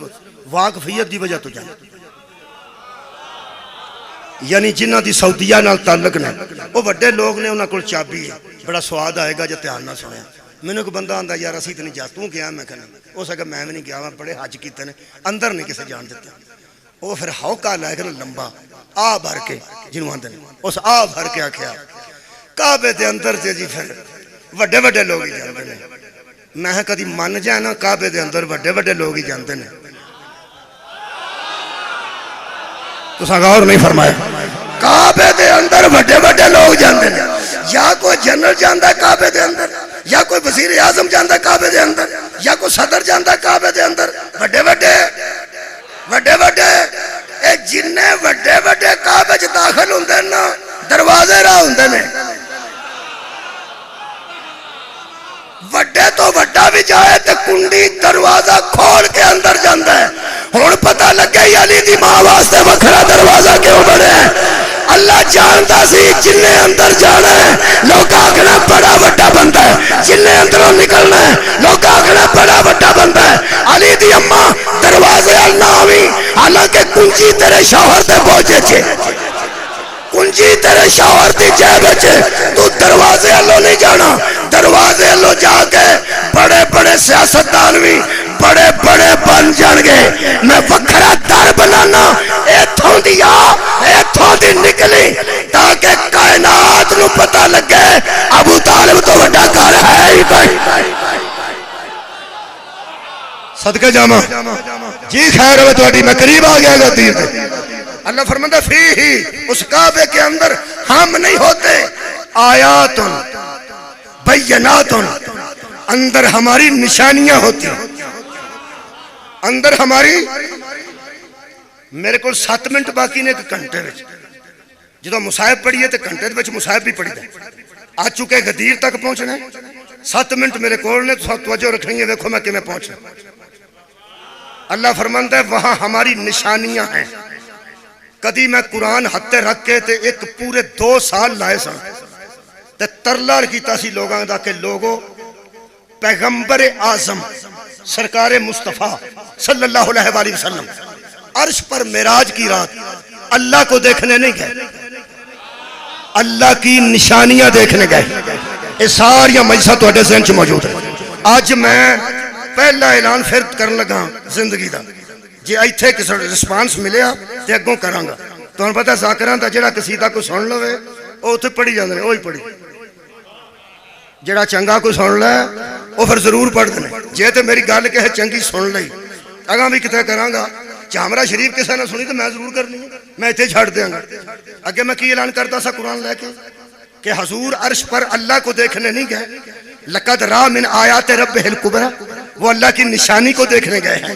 واقفیت دی وجہ تو جانتے, یعنی جنہ دی سعودیہ نال تعلق نے وہ بڑے لوگ نے, انہاں کول چابی ہے. بڑا سواد آئے گا جے دھیان نہ سنیا. مینوں کوئی بندہ آندا یار اسی تے نہیں جا, تو گیا میں کہنا ہو سکا میں بھی نہیں گیا, میں بڑے حج کیتے نے اندر نہیں کسے جان دیتا. وہ پھر ہوکا لائے گا لمبا آ بھر کے جنوں آندے نے, اس آ بھر کے آکھیا کعبے دے اندر تے جی پھر وڈے وڈے لوگ ہی جاندے نے. میں کدی من جائے نا کعبے دے اندر وڈے وڈے لوگ ہی جاندے نے. تساں غور نہیں فرمایا, کعبے دے اندر وڈے وڈے لوگ جاندے نے. یا کوئی جنرل جاندا ہے کعبے دے اندر, یا کوئی وزیر اعظم جاندا ہے کعبے دے اندر, یا کوئی صدر جاندا ہے کعبے دے اندر. وڈے وڈے وڈے وڈے اے جننے وڈے وڈے کعبے وچ داخل ہوندے نا دروازے راہ ہوندے نے. وڈے تو وڈا بھی جائے تے کنڈی دروازہ کھول کے اندر جاندا ہے. ہن پتہ لگے علی دی ماں واسطے وکھرا دروازہ کیوں بنے. اللہ جانتا سی جن نے اندر جانا ہے لوگ آکھنا بڑا وڈا بندہ ہے, جن نے اندروں نکلنا ہے لوگ آکھنا بڑا وڈا بندہ ہے. علی دی اماں دروازے اللہ آویں, حالانکہ کنجی تیرے شوہر تے پہنچے چھے, کنجی تیرے شوہر دی جیب چھے, تو دروازے اللہ نہیں جانا. دروازے اللہ جا کے بڑے بڑے سیاستدان بھی بڑے بڑے بن جان گے. میں وکھرا در بنانا ایتھوں دیا ایتھوں دی نکلی تاکہ کائنات نو پتہ لگے ابو طالب تو وڈا گھر ہے ہی کوئی. صدقے جاما جی خیر ہوئے تواڈی, میں قریب آ گیا گا تیر تے. اللہ فرماتا فی ہی اس کعبے کے اندر ہم نہیں ہوتے آیات بینات, اندر ہماری نشانیاں ہوتی ہیں. اندر ہماری میرے کو 7 منٹ باقی نے ایک گھنٹے وچ جدو مصاحب پڑھیے تو گھنٹے وچ مصاحب بھی پڑھی جائے. آ چکے غدیر تک پہنچنے 7 منٹ میرے کول نے, تو توجہ رکھنی ہے, دیکھو میں کہ میں پہنچا. اللہ فرماندا ہے وہاں ہماری نشانیاں ہیں. کدی میں قرآن ہتھے رکھ کے تے ایک پورے 2 سال لائے سن تے ترلار کیتا سی لوگاں دا کہ لوگو پیغمبر اعظم سرکار مصطفیٰ صلی اللہ علیہ وآلہ وسلم عرش پر معراج کی رات اللہ کو دیکھنے نہیں گئے, اللہ کی نشانیاں دیکھنے گئے. یہ ساری مجلساں تواڈے ذہن چ موجود ہے. آج میں پہلا اعلان پھر کرن لگا زندگی دا, جی ایتھے کسی رسپانس ملیا تے اگوں کراں گا. تمہیں پتہ ذاکراں دا جڑا قصیدہ کو سن لوے او اوتھے پڑھی جاندے نے, وہی پڑھی. جڑا چنگا کو سن لے وہ پھر ضرور پڑھ دیں. جے تے میری گل کہ چنگی سن لئی اگاں بھی کتے کراں گا. چامرا شریف کسے نہ سنی تو میں ضرور کرنی ہے, میں ایتھے چھڑ دیاں گا. اگے میں کی اعلان کرتا سا قرآن لے کے کہ حضور عرش پر اللہ کو دیکھنے نہیں گئے, لقد را من آیات ربہ الکبریٰ, وہ اللہ کی نشانی کو دیکھنے گئے ہیں.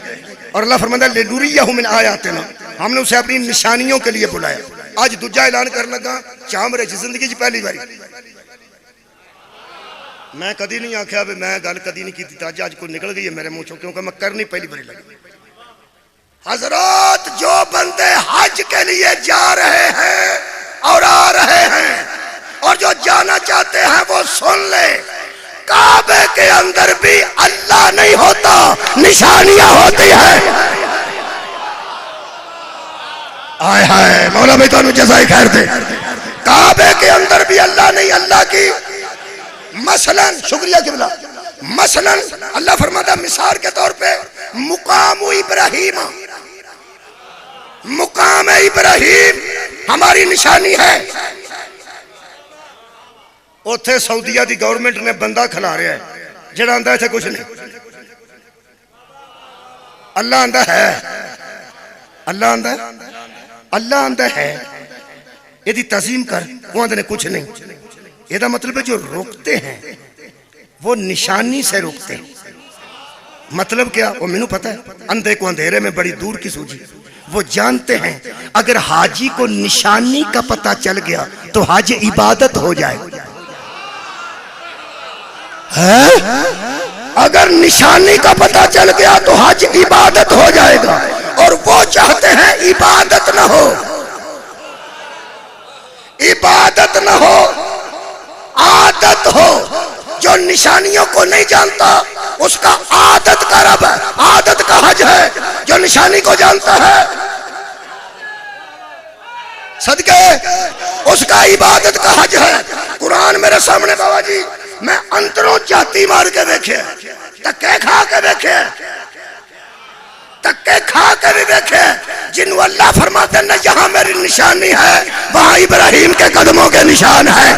اور اللہ فرماتا ہے لنریہ من آیاتنا, ہم نے اسے اپنی نشانیوں کے لیے بلایا. آج دوجا اعلان کرنے لگا چامرے کی زندگی کی پہلی باری. میں کدی نہیں آکھیا بھی میں گل کدی نہیں کی تھی, آج کوئی نکل گئی ہے میرے منہ چوں, کیونکہ میں کرنی پہلی باری لگی. حضرات جو بندے حج کے لیے جا رہے ہیں اور آ رہے ہیں اور جو جانا چاہتے ہیں وہ سن لے, کعبے کے اندر بھی اللہ نہیں ہوتا, نشانیاں ہوتی ہیں. آئے ہائے مولا بھائی تو جزائے خیر دے. کعبے کے اندر بھی اللہ نہیں, اللہ کی مثلا شکریہ قبلہ, مثلا اللہ فرماتا مثال کے طور پہ مقام ابراہیم, مقام ابراہیم ہماری نشانی ہے. اوتھے سعودیہ دی گورنمنٹ نے بندہ کھلا رہا ہے جڑا آندا ہے کچھ نہیں. اللہ آندا ہے, اللہ آندا ہے, اللہ آندا ہے یہ دی تعظیم کر, وہ آندے نے کچھ نہیں. یہ دا مطلب ہے جو روکتے ہیں وہ نشانی سے روکتے ہیں. مطلب کیا وہ مینوں پتہ ہے, اندھے کو اندھیرے میں بڑی دور کی سوجی. وہ جانتے ہیں اگر حاجی کو نشانی کا پتہ چل گیا تو حج عبادت ہو جائے. اگر نشانی کا پتہ چل گیا تو حج عبادت ہو جائے گا، اور وہ چاہتے ہیں عبادت نہ ہو، عبادت نہ ہو، عادت ہو۔ جو نشانیوں کو نہیں جانتا اس کا عادت کا رب ہے، عادت کا حج ہے۔ جو نشانی کو جانتا ہے صدقے اس کا عبادت کا حج ہے۔ قرآن میرے سامنے بابا جی، میں انتروں چاہتی مار کے دیکھے، تکے کھا کے دیکھے، تکے کھا کے بھی دیکھے، جنہوں اللہ فرماتے ہیں جہاں میری نشانی ہے وہاں ابراہیم کے قدموں کے نشان ہیں۔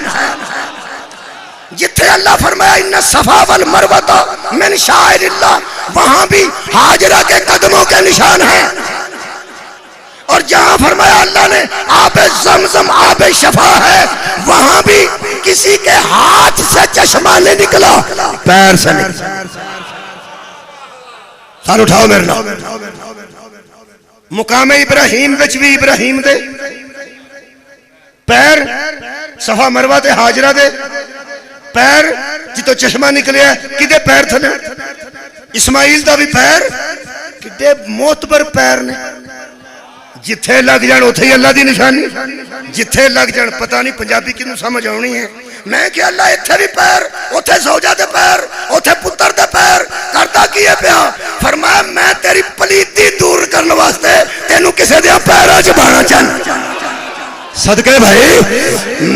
جتھے اللہ فرمایا ان الصفا والمروہ من شعائر اللہ، وہاں بھی ہاجرہ کے قدموں کے نشان ہیں۔ اور جہاں فرمایا اللہ نے آب زمزم آب شفا ہے، وہاں بھی کسی کے ہاتھ سے چشمہ نہیں نکلا، پیر سے نکلا۔ سال اٹھاؤ میرے نام۔ مقام ابراہیم وچ بھی ابراہیم دے پیر، صفا مروہ تے ہاجرہ دے پیر جتو چشمہ نکلیا کدے پیر تھے؟ اسماعیل دا بھی پیر کدے موتبر پیر نے، جتھے لگ جان اتھے ہی اللہ دی نشانی، جتھے لگ جان پتہ نہیں پنجابی کنوں سمجھ آنی ہے۔ میں کہ اللہ اتھے بھی پیر، اتھے زوجہ دے پیر، اتھے پتر دے پیر، کرتا کیے پیا؟ فرمایا میں تیری پلیتی دور کرنے واسطے تینوں کسے دیا پیرا چبانا چاہنا۔ صدقے بھائی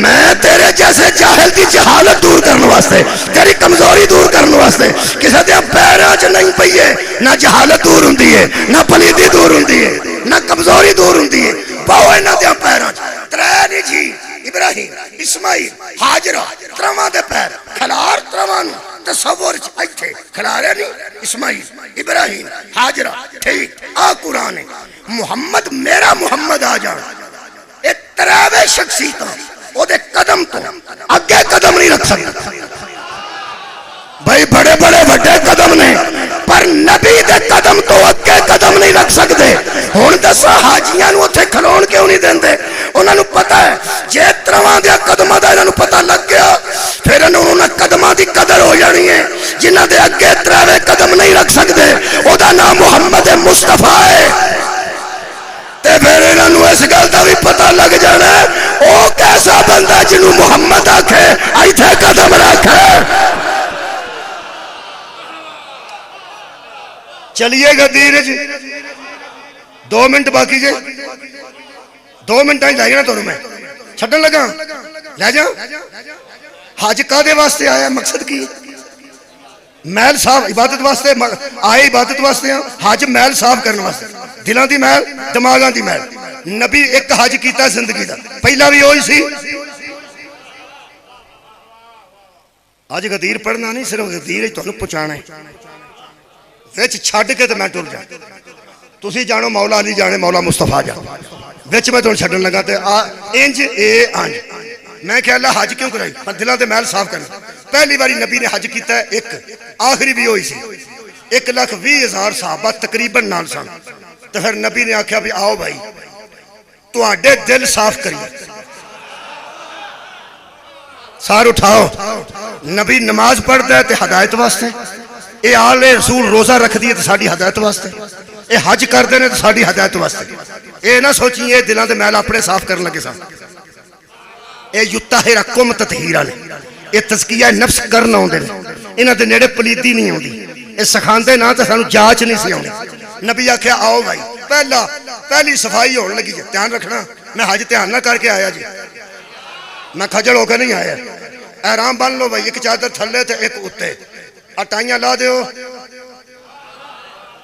میں تیرے جیسے جاہل کی جہالت دور کرنے واسطے، تیری کمزوری دور کرنے واسطے کسے دیا پیرا چ نہیں پئیے، نہ جہالت دور ہوندی ہے، نہ پلیتی دور ہوندی ہے، نہ کمزوری دور ہوندی ہے، پاؤ نہ دیا پیرا چ۔ ترے نہیں جی، ابراہیم، اسماعیل، ہاجرہ، ترواں دے پیر کھلار، ترواں نو تصور ایتھے کھلارے نہیں، اسماعیل، ابراہیم، ہاجرہ، ٹھیک۔ آ قرآن ہے محمد، میرا محمد آ جان ایک تراوے شخصیتاں او دے قدم تو اگے قدم نہیں رکھ سکتا۔ بھائی بڑے بڑے بڑے قدم نے پر نبی دے قدم تو اگے قدم نہیں رکھ سکتے۔ ہن دسا حاجیاں نو اوتھے کھلون کیوں نہیں دیندے؟ انہاں نو پتہ ہے جے ترواں دے قدماں دا انہاں نو پتہ لگ گیا پھر انہاں قدماں دی قدر ہو جانی ہے۔ جنہاں دے اگے تراوے قدم نہیں رکھ سکتے او دا نام محمد مصطفیٰ ہے۔ تے پھر انہوں اس گل دا بھی پتہ لگ جانا ہے او کیسا بندہ جنہوں محمد آکھے ایتھے قدم رکھے۔ چلیے گا دیر جی، 2 منٹ باقی جی، 2 منٹ آئی لائے نا تو میں چھٹن لگا لے جا۔ حج کا دے واسطے آیا، مقصد کی محل صاف عبادت واسطے آئے، عبادت واسطے حج محل صاف کرنے واسطے، دلان دی محل، دماغان دی محل۔ نبی ایک حج کیتا زندگی دا، پہلا بھی ہوئی سی۔ آج غدیر پڑھنا نہیں، صرف غدیر ہی تو انہوں پچھانا ہے، ویچ چھاڑ کے تو میں ٹول جا۔ تسی جانو مولا علی جانے، مولا مصطفیٰ جانے، ویچ میں تو چھڑن لگا تے انج اے آنج۔ میں کہ اللہ حج کیوں کرائی؟ دلان دے محل صاف کرنا۔ پہلی باری نبی نے حج کیتا ہے ایک، آخری بھی ہوئی سی 1,20,000 صحابہ تقریباً نال سان۔ تو پھر نبی نے آکھیا بھی آؤ بھائی تو آڈے دل صاف کریے، سار اٹھاؤ۔ نبی نماز پڑھتا ہے تے ہدایت واسطے، اے آل رسول روزہ رکھ دیئے تے ساڑھی ہدایت واسطے، اے حج کر دینے تے ساڑھی ہدایت واسطے۔ اے نہ سوچیں یہ دلان دے محل اپنے صاف کرنے لگے سا، اے یطہرکم تطہیرا نے، اے تزکیہ نفس کرنا ہوں دے، انہاں دے نیڑے پلیتی نہیں ہوں دی، اے سکھاندے نہ تے سانو جاچ نہیں سی ہوں۔ نبی آکھیا آؤ بھائی، پہلی صفائی ہونے لگی جی، دھیان رکھنا میں حج دھیان نہ کر کے آیا جی، میں کھجڑ ہو کے نہیں آیا۔ احرام بن لو بھائی، ایک چادر تھلے تے ایک اتے، ٹائیاں لا دیو،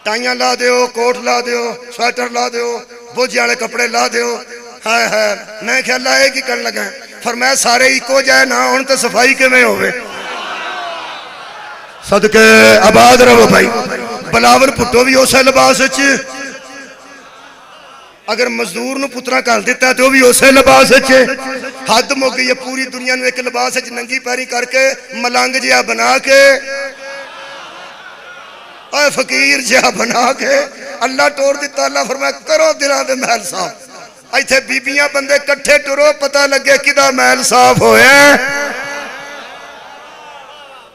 ٹائیاں لا دیو، کوٹ لا دیو، سویٹر لا دیو، بوجھ والے کپڑے لا دیو۔ ہائے ہائے میں کہ اللہ ایک ہی کرنے لگا ہے، فرمایا سارے ہی کو جائے نہ ہون تے صفائی کے میں ہوئے۔ صدقے آباد رہو بھائی۔ بلاول پٹو بھی اسے لباس اچھے، اگر مزدور نو پترہ کر دیتا ہے تو بھی اسے لباس اچھے۔ حد مو گئی ہے پوری دنیا نو ایک لباس اچھے ننگی پیری کر کے ملانگ جہاں بنا کے اے فقیر جہاں بنا کے اللہ ٹور دیتا۔ اللہ فرمایا کرو دلان دے محل صاف۔ ایتھے بیبیاں بندے کٹھے ٹرو پتہ لگے کدھا محل صاف ہوئے۔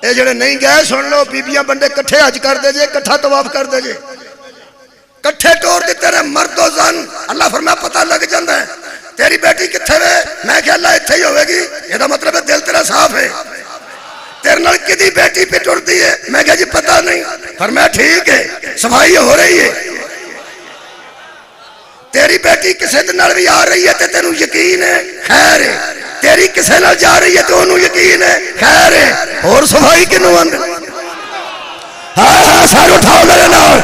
یہ جڑے نہیں گئے سن لو، بیبیاں بندے کٹھے حج کر دے جے، کٹھا طواف کر دے جے، کٹھے ٹور دیتے رہے مرد و زن، اللہ فرمایا پتہ لگ جاندہ ہے تیری بیٹی کتھے وے، میں کہ اللہ اتھے ہی ہوئے گی، یہ دا مطلب ہے دل تیرا صاف ہے، تیرے نال کدی بیٹی پہ ٹر دی ہے، میں کہ جی پتہ نہیں، فرمایا ٹھیک ہے صفائی ہو رہی ہے، تیری بیٹی کسے دن نال بھی آ رہی ہے تے تینوں یقین ہے خیر ہے، تیری کسے نال جا رہی ہے تو انہوں یقین ہے خیر ہے، اور صفائی کنوں آندے سارے اٹھاؤ میرے نال،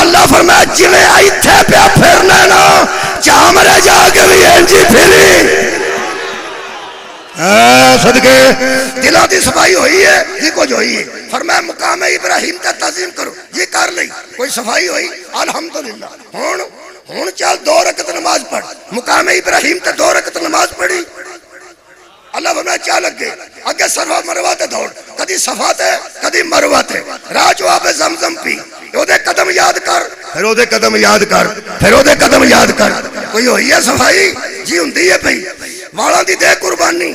اللہ فرمایا جویں ایتھے پیا پھرنا نا چامرے جا کے بھی انجی پھری، صدقے دلوں دی صفائی ہوئی ہے، یہ کچھ ہوئی ہے، فرمایا مقام ابراہیم کا تعظیم کرو، یہ کر لئی، کوئی صفائی ہوئی الحمدللہ، ہون چل 2 رکعت نماز پڑھ، مقام ابراہیم تے 2 رکعت نماز پڑھی، اللہ فرمایا چل اگے صفا مروہ تے دوڑ، کدی صفا تے کدی مروہ تے، راہ جو آب زمزم پی، او دے قدم یاد کر، پھر او دے قدم یاد کر، پھر او دے قدم یاد کر، کوئی ہوئی ہے صفائی جی ہوندی ہے بھئی، والاں دی دے قربانی،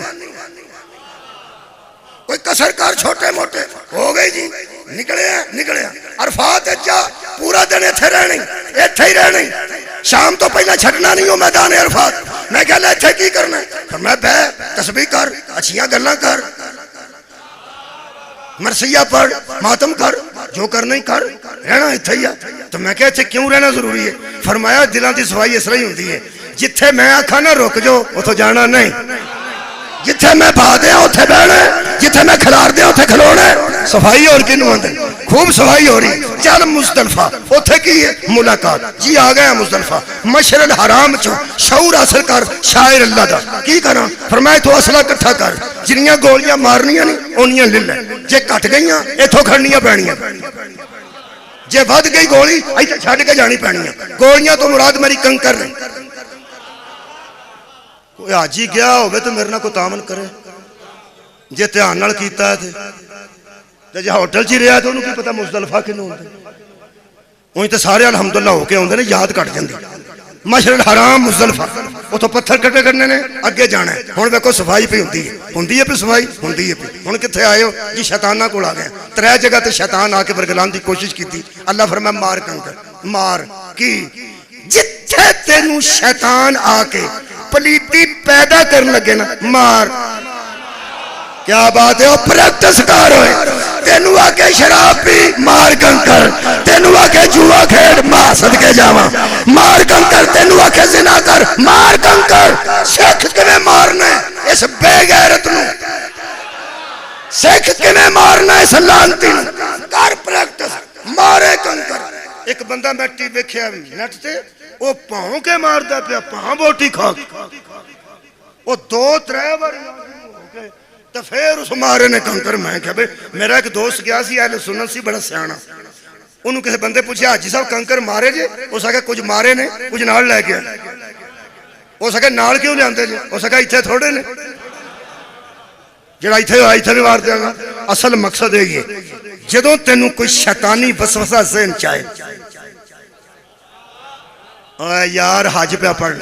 کوئی کسر کر چھوٹے موٹے ہو گئی جی، نکلے ہیں عرفات جا پورا دن ایتھے رہنے ایتھے ہی رہنے، شام تو پہلے چھڑنا نہیں ہو میدان عرفات، میں کہہ لے ایتھے کی کرنا ہے، میں بے تسبیح کر، اچھیاں گلاں کر، مرثیہ پڑھ، ماتم کر، جو کرنا ہی کر، رہنا ایتھے ہی ہے، تو میں کہہ ایتھے کیوں رہنا ضروری ہے، فرمایا دلاں دی صفائی اس طرح ہی ہوندی ہے، جتھے میں آکھا نہ رک جو اتھوں جانا نہیں، جتھے میں پا دیا اتھے بہنا ہے، جتھے میں کھلار دیا اتھے کھلونا ہے، صفائی اور کنوں آندے خوب صفائی ہو رہی، چل مزدلفہ اتھے کی ہے ملاقات، جی آ گیا مزدلفہ، مشعر الحرام چو شعور حاصل کر شاعر اللہ دا، کی کرنا فرمائے تو اصلہ کٹھا کر، جنیاں گولیاں مارنیاں نہیں انیاں للہ، جے کٹ گئیاں ایتھوں کھڑنیاں پینیاں، جے ود گئی گولی ایتھے چھڑ کے جانی پینیاں، گولیاں تو مراد میری کنکر نہیں، کوئی آجی گیا ہوئے تو میرے نہ کو تامن کرے، جے تیان نال کیتا ہے تھے، جے ہوٹل چی رہا ہے تو انہوں کی پتہ مزدلفہ کنوں ہوندے، وہیں تو سارے الحمدللہ ہو کے ہوندے نے یاد کٹ جاندی، مشعر الحرام مزدلفہ، وہ تو پتھر کٹے کرنے نے اگے جانا ہے، ہون بے کو صفائی پہ ہوندی ہے پہ صفائی ہوندی ہے پہ، ہون کتھے آئے ہو جی شیطانہ کو آ گئے، 3 جگہ تے شیطان آ کے برگلان دی کوشش کی تھی، اللہ فرمائے مار کنکر، مار کی جتھے تینوں شیطان آ کے پلیتی پیدا کرنے لگے نا مار، کیا بات ہے وہ پریکٹس کار ہوئے، تینوں آکے شراب پی مار کنکر، تینوں آکے جوا کھیڑ ماں صدقے جاواں مار کنکر، تینوں آکے زنا کر مار کنکر، سکھ کمیں مارنے اس بے غیرت نو، سکھ کمیں مارنا اس لانتی نو، کار پریکٹس مارے کنکر، ایک بندہ میں ٹی ویکھیا نیٹ تے وہ پاؤں کے مار دا پیا پاؤں بوٹی کھا وہ 2-3 بار تو پھر اس مارے نے کنکر، میں کہا بھئی میرا ایک دوست گیا سی اہل سنت سی بڑا سیانا، انہوں کسی بندے پوچھا حاجی صاحب کنکر مارے جے، وہ سکا کچھ مارے نے کچھ نال لے گیا، وہ سکا نال کیوں لے آندے جے، وہ سکا ایتھے تھوڑے نے، جڑا ایتھے ہوا ایتھے بھی مار دیا گا، اصل مقصد ہے یہ جدوں تینوں کوئی شیطانی وسوسہ ذہن چاہے، یار حج پہ پڑھ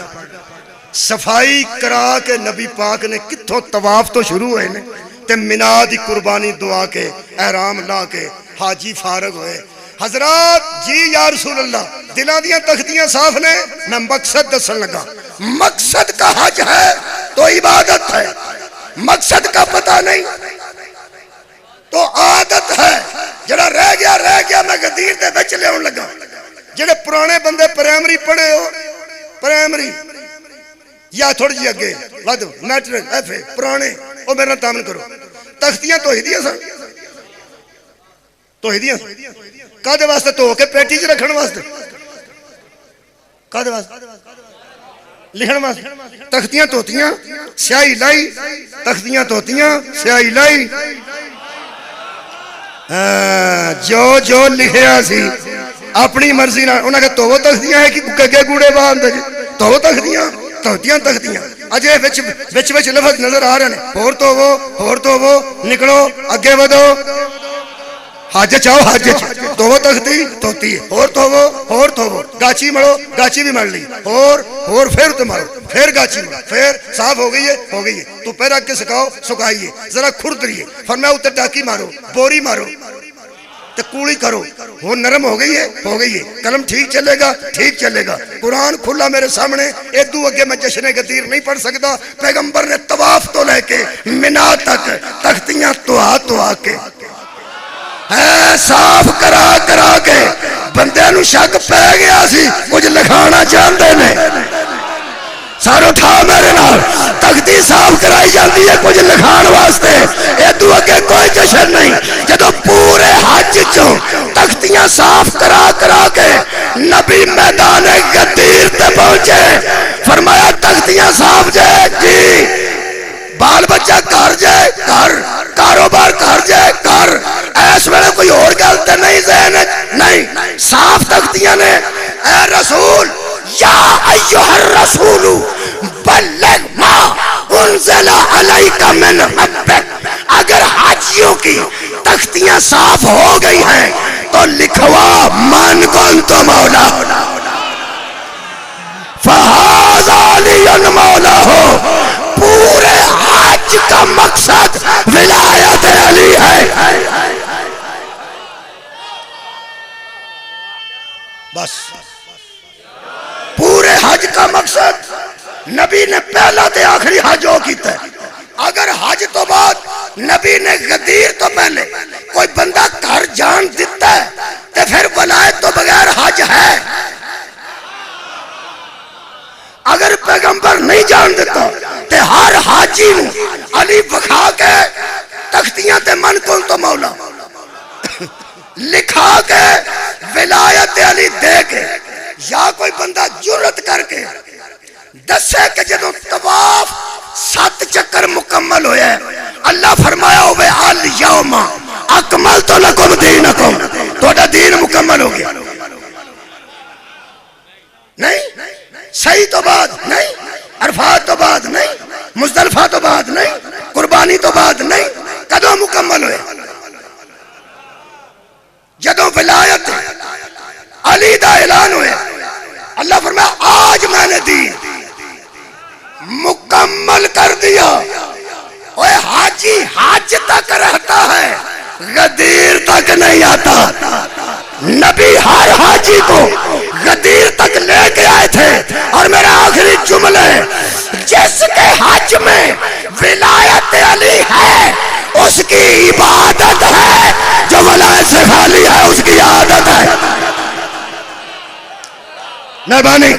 صفائی کرا کے نبی پاک نے کتھوں طواف تو شروع ہوئے نے تے منا دی قربانی دعا کے احرام لا کے حاجی فارغ ہوئے، حضرات جی یا رسول اللہ دلوں دیاں تختیاں صاف نے، میں مقصد دسن لگا، مقصد کا حج ہے تو عبادت ہے، مقصد کا پتہ نہیں تو عادت ہے، جڑا رہ گیا میں غدیر دے وچ لیاون لگا، جڑے پرانے بندے پرائمری پڑھے ہو، پرائمری یا تھوڑی جی اگے ود میٹرک ایف اے پرانے وہ میرا تامن کرو، تختیاں تو ہی دیا سن، تو ہی دیا کدے واسطے تو کے پیٹی چ رکھن واسطے، کدے واسطے لکھن واسطے، تختیاں توتیاں سیاہی لائی، تختیاں توتیاں سیاہی لائی، جو لکھیا سی اپنی مرضی نہ انہاں کہ تو وہ تختیاں ہے کہ کگے گوڑے باندھ تو وہ تختیاں تختیاں اجے وچ لفظ نظر آ رہے ہیں، ہور تو وہ نکلو اگے ودو، حج چاہو حج تو وہ تختی توتی ہے اور تو وہ گاچی مرو گاچی بھی مر لی اور پھر تو مرو پھر گاچی مرو پھر صاف ہو گئی ہے تو پیر رکھ کے سکھاؤ سکھائیے ذرا کھرد رہیے فرمایا اتر ڈاکی مارو بوری مارو تو کوڑی کرو وہ نرم ہو گئی ہے قلم ٹھیک چلے گا قرآن کھلا میرے سامنے ادو اگے میں جشن غدیر نہیں پڑھ سکتا پیغمبر نے طواف تو لے کے منا تک تختیاں تو کے صاف کرا کے بندے نو شک پہ گیا سی کچھ لکھانا چاہتے نے سارو اٹھا میرے نال تختی صاف کرائی جاتی ہے کچھ لکھان واسطے ادو اگے کوئی جشن نہیں جدو پورے حج چوں تختیاں صاف کرا کے نبی میدان غدیر تے پہنچے فرمایا تختیاں صاف جائے جی بال بچہ کر جائے کر کاروبار کر جائے کر اس ویلے کوئی اور گل تے نہیں ذہن نہیں صاف تختیاں نے اے رسول یا ایھا الرسول بلغ ما انزل علیک من ربک اگر حاجیوں کی تختیاں صاف ہو گئی ہیں تو لکھوا من کنت مولا فہذا علی مولا ہو پورے حج کا مقصد ولایت علی ہے بس پورے حج کا مقصد نبی نے پہلا تے آخری حج ہو کیتا ہے اگر حج تو بعد نبی نے غدیر تو پہلے کوئی بندہ گھر جان دیتا ہے تے پھر ولایت تو بغیر حج ہے اگر پیغمبر نہیں جان دیتا تے ہر حاجی نو علی بکھا کے تختیاں تے من کن تو مولا لکھا کے ولایت علی دے کے یا کوئی بندہ جرت کر کے دسے کہ جدو طواف 7 چکر مکمل ہویا ہے اللہ فرمایا ہوئے الیوم اکملت لکم دینکم توڑا دین مکمل ہو گیا نہیں صحیح تو بعد نہیں عرفات تو بعد نہیں مزدلفہ تو بعد نہیں قربانی تو بعد نہیں کدوں مکمل ہوئے جدوں ولایت علی دا اعلان ہوئے اللہ فرمایا آج میں نے دین مکمل کر دیا اوے حاجی حج تک رہتا ہے غدیر تک نہیں آتا نبی ہر حاجی کو غدیر تک لے کے آئے تھے اور میرا آخری جملہ جس کے حج میں ولایت علی ہے اس کی عبادت ہے جو ولایت سے خالی ہے اس کی عادت ہے مہربانی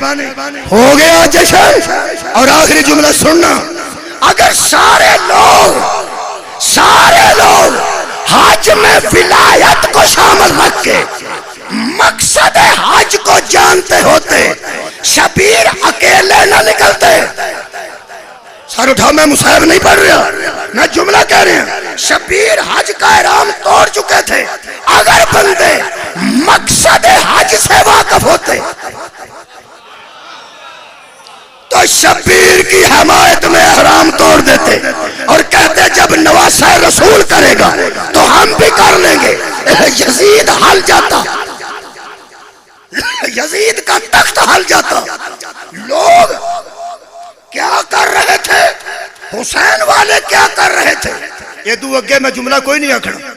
ہو گیا جشن اور آخری جملہ سننا اگر سارے لوگ حج میں ولایت کو شامل رکھ کے مقصد حج کو جانتے ہوتے شبیر اکیلے نہ نکلتے سارے اٹھاؤ میں مصاحب نہیں پڑھ رہا میں جملہ کہہ رہے ہیں شبیر حج کا احرام توڑ چکے تھے اگر بندے مقصد حج سے واقف ہوتے تو شبیر کی حمایت میں احرام توڑ دیتے اور کہتے جب نواسہ رسول کرے گا تو ہم بھی کر لیں گے یزید ہل جاتا یزید کا تخت ہل جاتا لوگ کیا کر رہے تھے حسین والے کیا کر رہے تھے یہ دو اگے میں جملہ کوئی نہیں آکھنا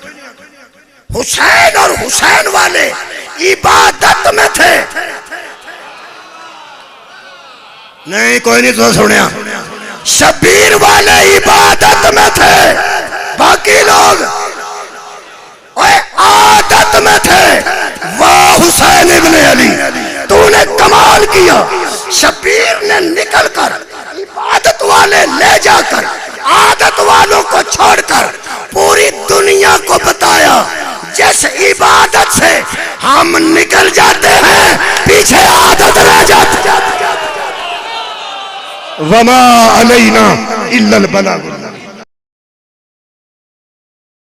حسین اور حسین والے عبادت میں تھے نہیں کوئی نہیں تو سنیا شبیر والے عبادت میں تھے باقی لوگ عادت میں تھے واہ حسین ابن علی تو نے کمال کیا شبیر نے نکل کر عبادت والے لے جا کر عادت والوں کو چھوڑ کر پوری دنیا کو بتایا جس عبادت سے ہم نکل جاتے ہیں پیچھے عادت رہ جاتی وما علینا الا البلاغ